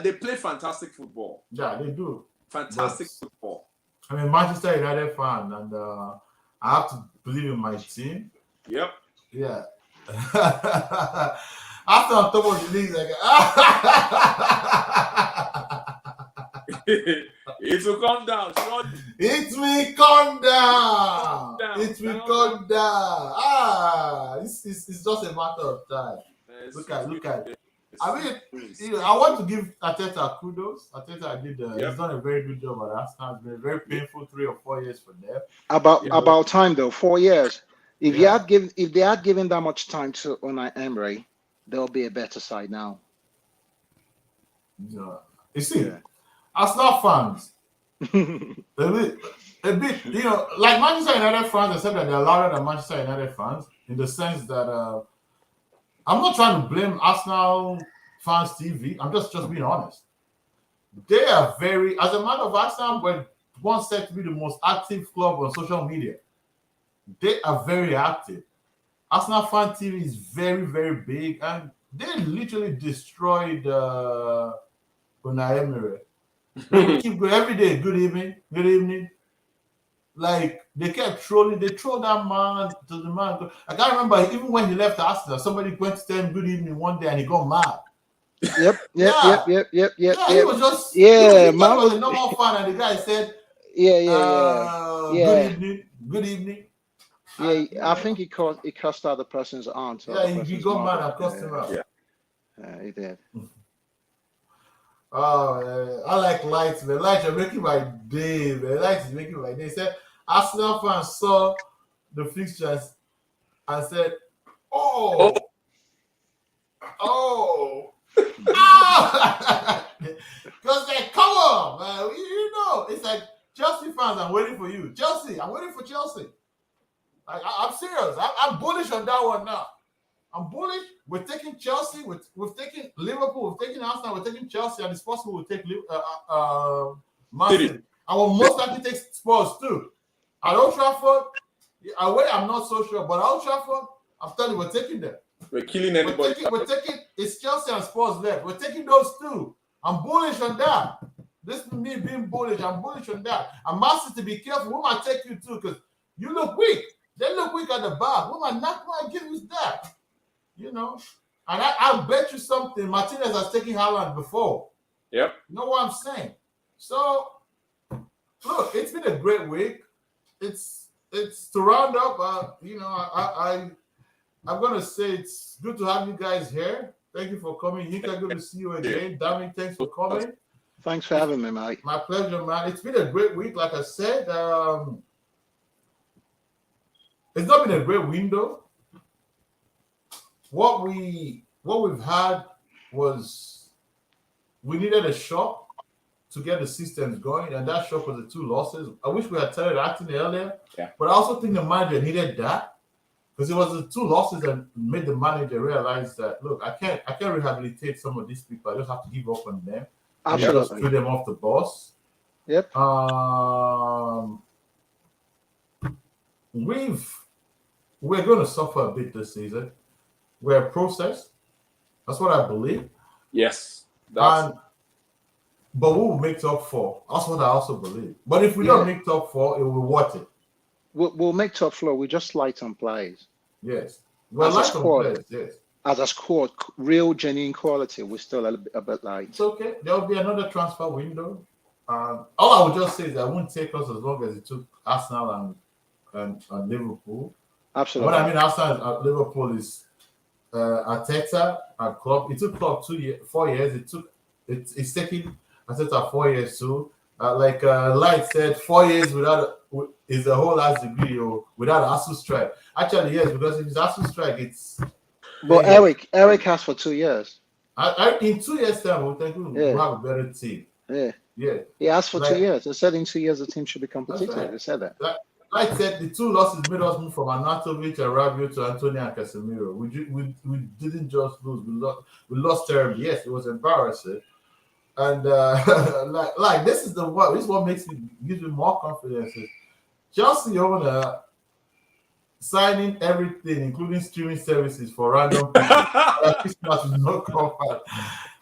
they play fantastic football. Yeah, they do. Fantastic football. I'm a Manchester United fan, and I have to believe in my team. Yep. Yeah. After on top of the league, like, it will come down. It will come down. It will come down. It's just a matter of time. Look at. I mean, I want to give Arteta kudos. Arteta he's done a very good job at Arsenal. It's been a very painful 3 or 4 years for them. About time though, 4 years. If they had given that much time to Unai Emery, there'll be a better side now. Yeah. You see, Arsenal fans, a bit, like Manchester United fans, except that they're louder than Manchester United fans, in the sense that I'm not trying to blame Arsenal fans TV. I'm just being honest. They are as a matter of Arsenal, were once said to be the most active club on social media. They are very active. Arsenal fan TV is very, very big, and they literally destroyed Unai Emery. They keep going every day. Good evening. Like they kept trolling. They trolled that man to the man. I can't remember even when he left Arsenal. Somebody went to tell him good evening one day, and he got mad. Yep. Yeah, he was just he was a normal fan, and the guy said, Good evening. Yeah, I think he cussed out the person's aunt. Yeah, he got mad and cussed him out. Yeah, he did. Oh, I like lights, man. Lights are making my day, man. Lights is making my day. He said Arsenal fans saw the fixtures and said, oh. Because like, come on, man. It's like Chelsea fans, I'm waiting for you. Chelsea, I'm waiting for Chelsea. I'm serious. I'm bullish on that one now. I'm bullish. We're taking Chelsea. We've taken Liverpool. We've taken Arsenal. We're taking Chelsea, and it's possible we'll take Man City. I will most likely take Spurs too. At Old Trafford, away I'm not so sure, but at Old Trafford, I'm telling you, we're taking them. We're killing anybody. We're taking. It's Chelsea and Spurs left. We're taking those two. I'm bullish on that. This is me being bullish. I'm bullish on that. And Man City, be careful. Who might take you too? Because you look weak. They look weak at the back. Who might not give you that? And I'll bet you something. Martinez has taken Haaland before. Yep. You know what I'm saying? So, look, it's been a great week. It's to round up. I'm gonna say it's good to have you guys here. Thank you for coming. Yinka, good to see you again. Dami, thanks for coming. Thanks for having me, Mike. My pleasure, man. It's been a great week. Like I said, it's not been a great window. What we've had was we needed a shock to get the systems going, and that shock was the 2 losses. I wish we had started acting earlier, but I also think the manager needed that because it was the 2 losses that made the manager realize that look, I can't rehabilitate some of these people. I just have to give up on them. Absolutely, just threw them off the bus. Yep. We're going to suffer a bit this season. We're a process. That's what I believe. Yes. But we will make top 4. That's what I also believe. But if we don't make top 4, it will be worth it. We'll make top 4. We're just light on plays. Yes. We're light on players, yes. As a squad, real, genuine quality, we're still a bit light. It's okay. There will be another transfer window. All I would just say is that it won't take us as long as it took Arsenal and Liverpool. Absolutely. What I mean, Arsenal and Liverpool is Arteta and Klopp. It took Klopp 4 years. It's taking Arteta 4 years too. Like Light said, 4 years is a whole last degree or without Asu strike. Actually, yes, because if it's Asu strike, it's But Eric asked for 2 years. In 2 years' time, we think we'll have a better team. Yeah. Yeah. He asked for Like- 2 years. They said in 2 years the team should be That's competitive. right. They said that. Like I said, the 2 losses made us move from Anatovic and Rabiot to Antonio and Casemiro. We didn't just lose. We lost terribly. Yes, it was embarrassing. And like this is what makes me gives me more confidence. Chelsea owner signing everything, including streaming services for random people. Christmas will not come back.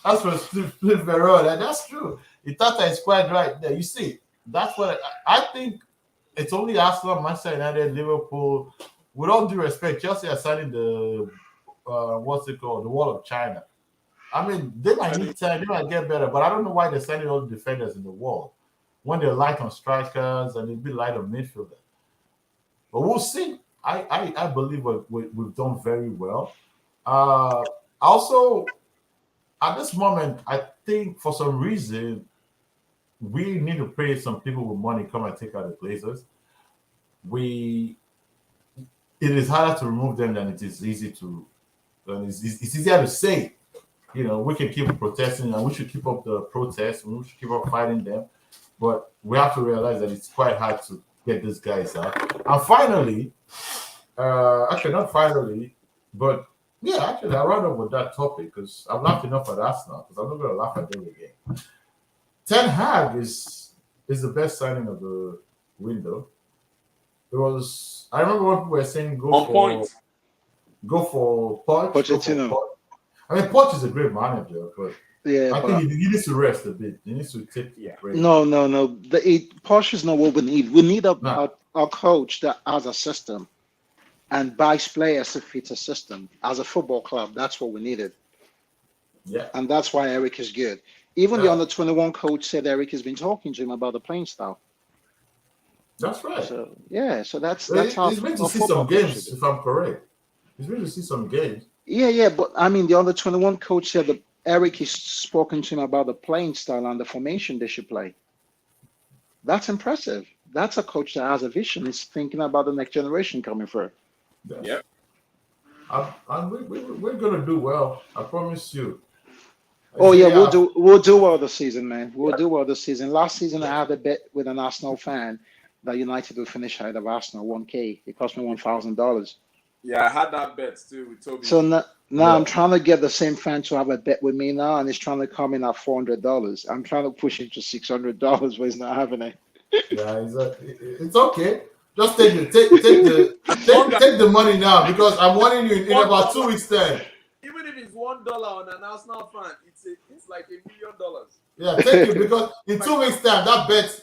That's for Steve Varane, and that's true. Itata is quite right there. You see, that's what I think. It's only Arsenal, Manchester United, Liverpool. With all due respect, Chelsea are signing the what's it called, the Wall of China. I mean, they might need time, they might get better, but I don't know why they're signing all the defenders in the wall when they're light on strikers and they'll be light on midfielders. But we'll see. I believe we've done very well. Also, at this moment, I think for some reason we need to pay some people with money come and take out the Glazers. It is harder to remove them than it is easy to. It's easier to say. You know, we can keep protesting and we should keep up the protests. We should keep up fighting them. But we have to realize that it's quite hard to get these guys out. And finally, actually not finally, but yeah, actually I round up with that topic because I've laughed enough at Arsenal because I'm not going to laugh at them again. Ten Hag is the best signing of the window. It was. I remember when people were saying go for Poch. Pochettino. I mean, Poch is a great manager, but Yeah, I think he needs to rest a bit. He needs to take a break. No. Poch is not what we need. We need a coach that has a system and buys players to fit a system. As a football club, that's what we needed. Yeah. And that's why Eric is good. Even the under-21 coach said Eric has been talking to him about the playing style. That's right. So that's how he's been to see some games, if I'm correct. He's been to see some games. Yeah, but I mean, the under-21 coach said that Eric has spoken to him about the playing style and the formation they should play. That's impressive. That's a coach that has a vision. He's thinking about the next generation coming through. Yep. We're gonna do well. I promise you. We'll do well this season, man. We'll do well this season. Last season, I had a bet with an Arsenal fan that United will finish ahead of Arsenal 1K. It cost me $1,000. Yeah, I had that bet too with Toby. So now I'm trying to get the same fan to have a bet with me now, and he's trying to come in at $400. I'm trying to push him to $600, but he's not having it. Yeah, it's okay. Just take the money now because I'm warning you in about 2 weeks' time. Even if it's $1 on an Arsenal fan, it's like $1 million. Yeah, take it because in 2 weeks' time that bet's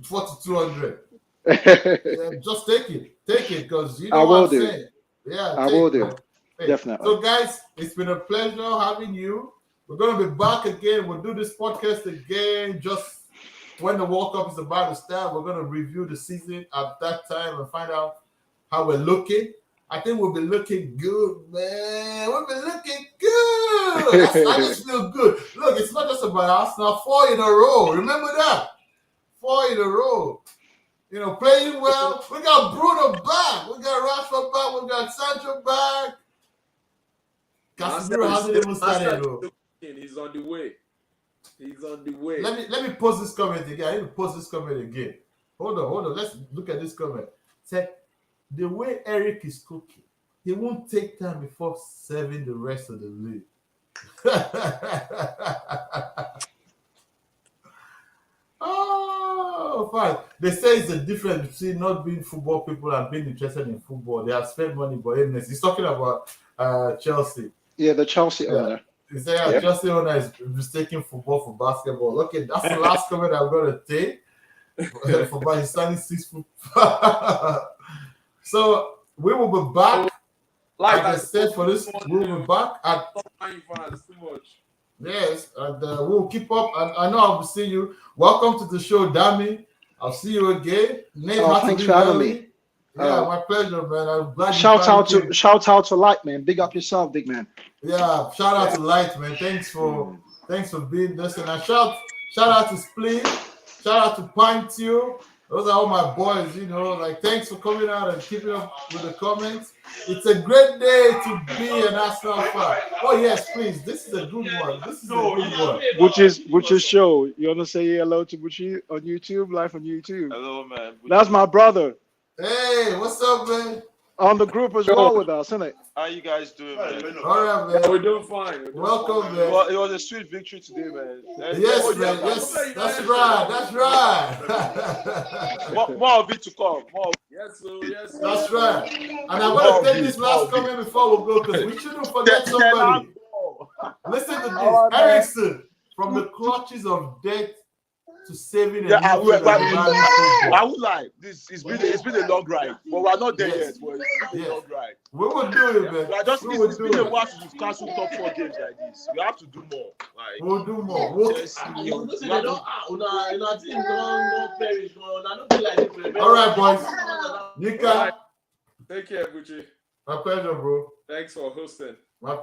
4,200. Yeah, just take it because you know what I'm saying. Yeah, I will do. Definitely. So, guys, it's been a pleasure having you. We're gonna be back again. We'll do this podcast again just when the World Cup is about to start. We're gonna review the season at that time and find out how we're looking. I think we'll be looking good, man. We'll be looking good. I just feel good. Look, it's not just about Arsenal. 4 in a row. Remember that? 4 in a row. You know, playing well. We got Bruno back. We got Rashford back. We got Sancho back. Casemiro hasn't even started, though. He's on the way. He's on the way. Let me post this comment again. I need to post this comment again. Hold on. Let's look at this comment. Say, the way Eric is cooking, he won't take time before serving the rest of the league. Oh, fine. They say it's the difference between not being football people and being interested in football. They have spent money for aimless. He's talking about Chelsea. Yeah, the Chelsea owner. He said Chelsea owner is mistaking football for basketball. Okay, that's the last comment I'm going to take. For he's standing 6 foot. So we will be back. Like I said, for this, we will be back at. Yes, and we'll keep up. I know I'll be seeing you. Welcome to the show, Dami. I'll see you again. Nate, thanks for having me. Yeah, my pleasure, man. I'm glad. Shout out to Light, man. Big up yourself, big man. Yeah, shout out to Light, man. Thanks for being this, and shout out to Split. Shout out to Pintio. Those are all my boys, you know. Like, thanks for coming out and keeping up with the comments. It's a great day to be an Arsenal fan. Oh yes, please. This is a good one. This is a good one. Which is show. You wanna say hello to Buchi on YouTube, live on YouTube? Hello, man. That's my brother Hey, what's up, man? on the group as well with us, isn't it? How you guys doing, man? All right, Yeah, man. we're doing fine. We're doing Welcome, fine. man. Well, it was a sweet victory today, man. Yes, man. Yes, that's right. That's right. More of it to come. More. Yes, sir. Yes, sir. That's right. And I'm going to take this last comment before we go because we shouldn't forget somebody. Listen to this. Ericsson, from the clutches of death to saving a Yeah, nation and rallying football. I would like this. It's been a long ride, but we're not there yet. But it's been a long ride. We will do it, man. We are just, We will it's do been a it. while since we've canceled top 4 games like this. We have to do more. Like, We'll do more. We'll... yes, All right, boys. Nika, Take care, Bucci. my pleasure, bro. Thanks for hosting. My pleasure.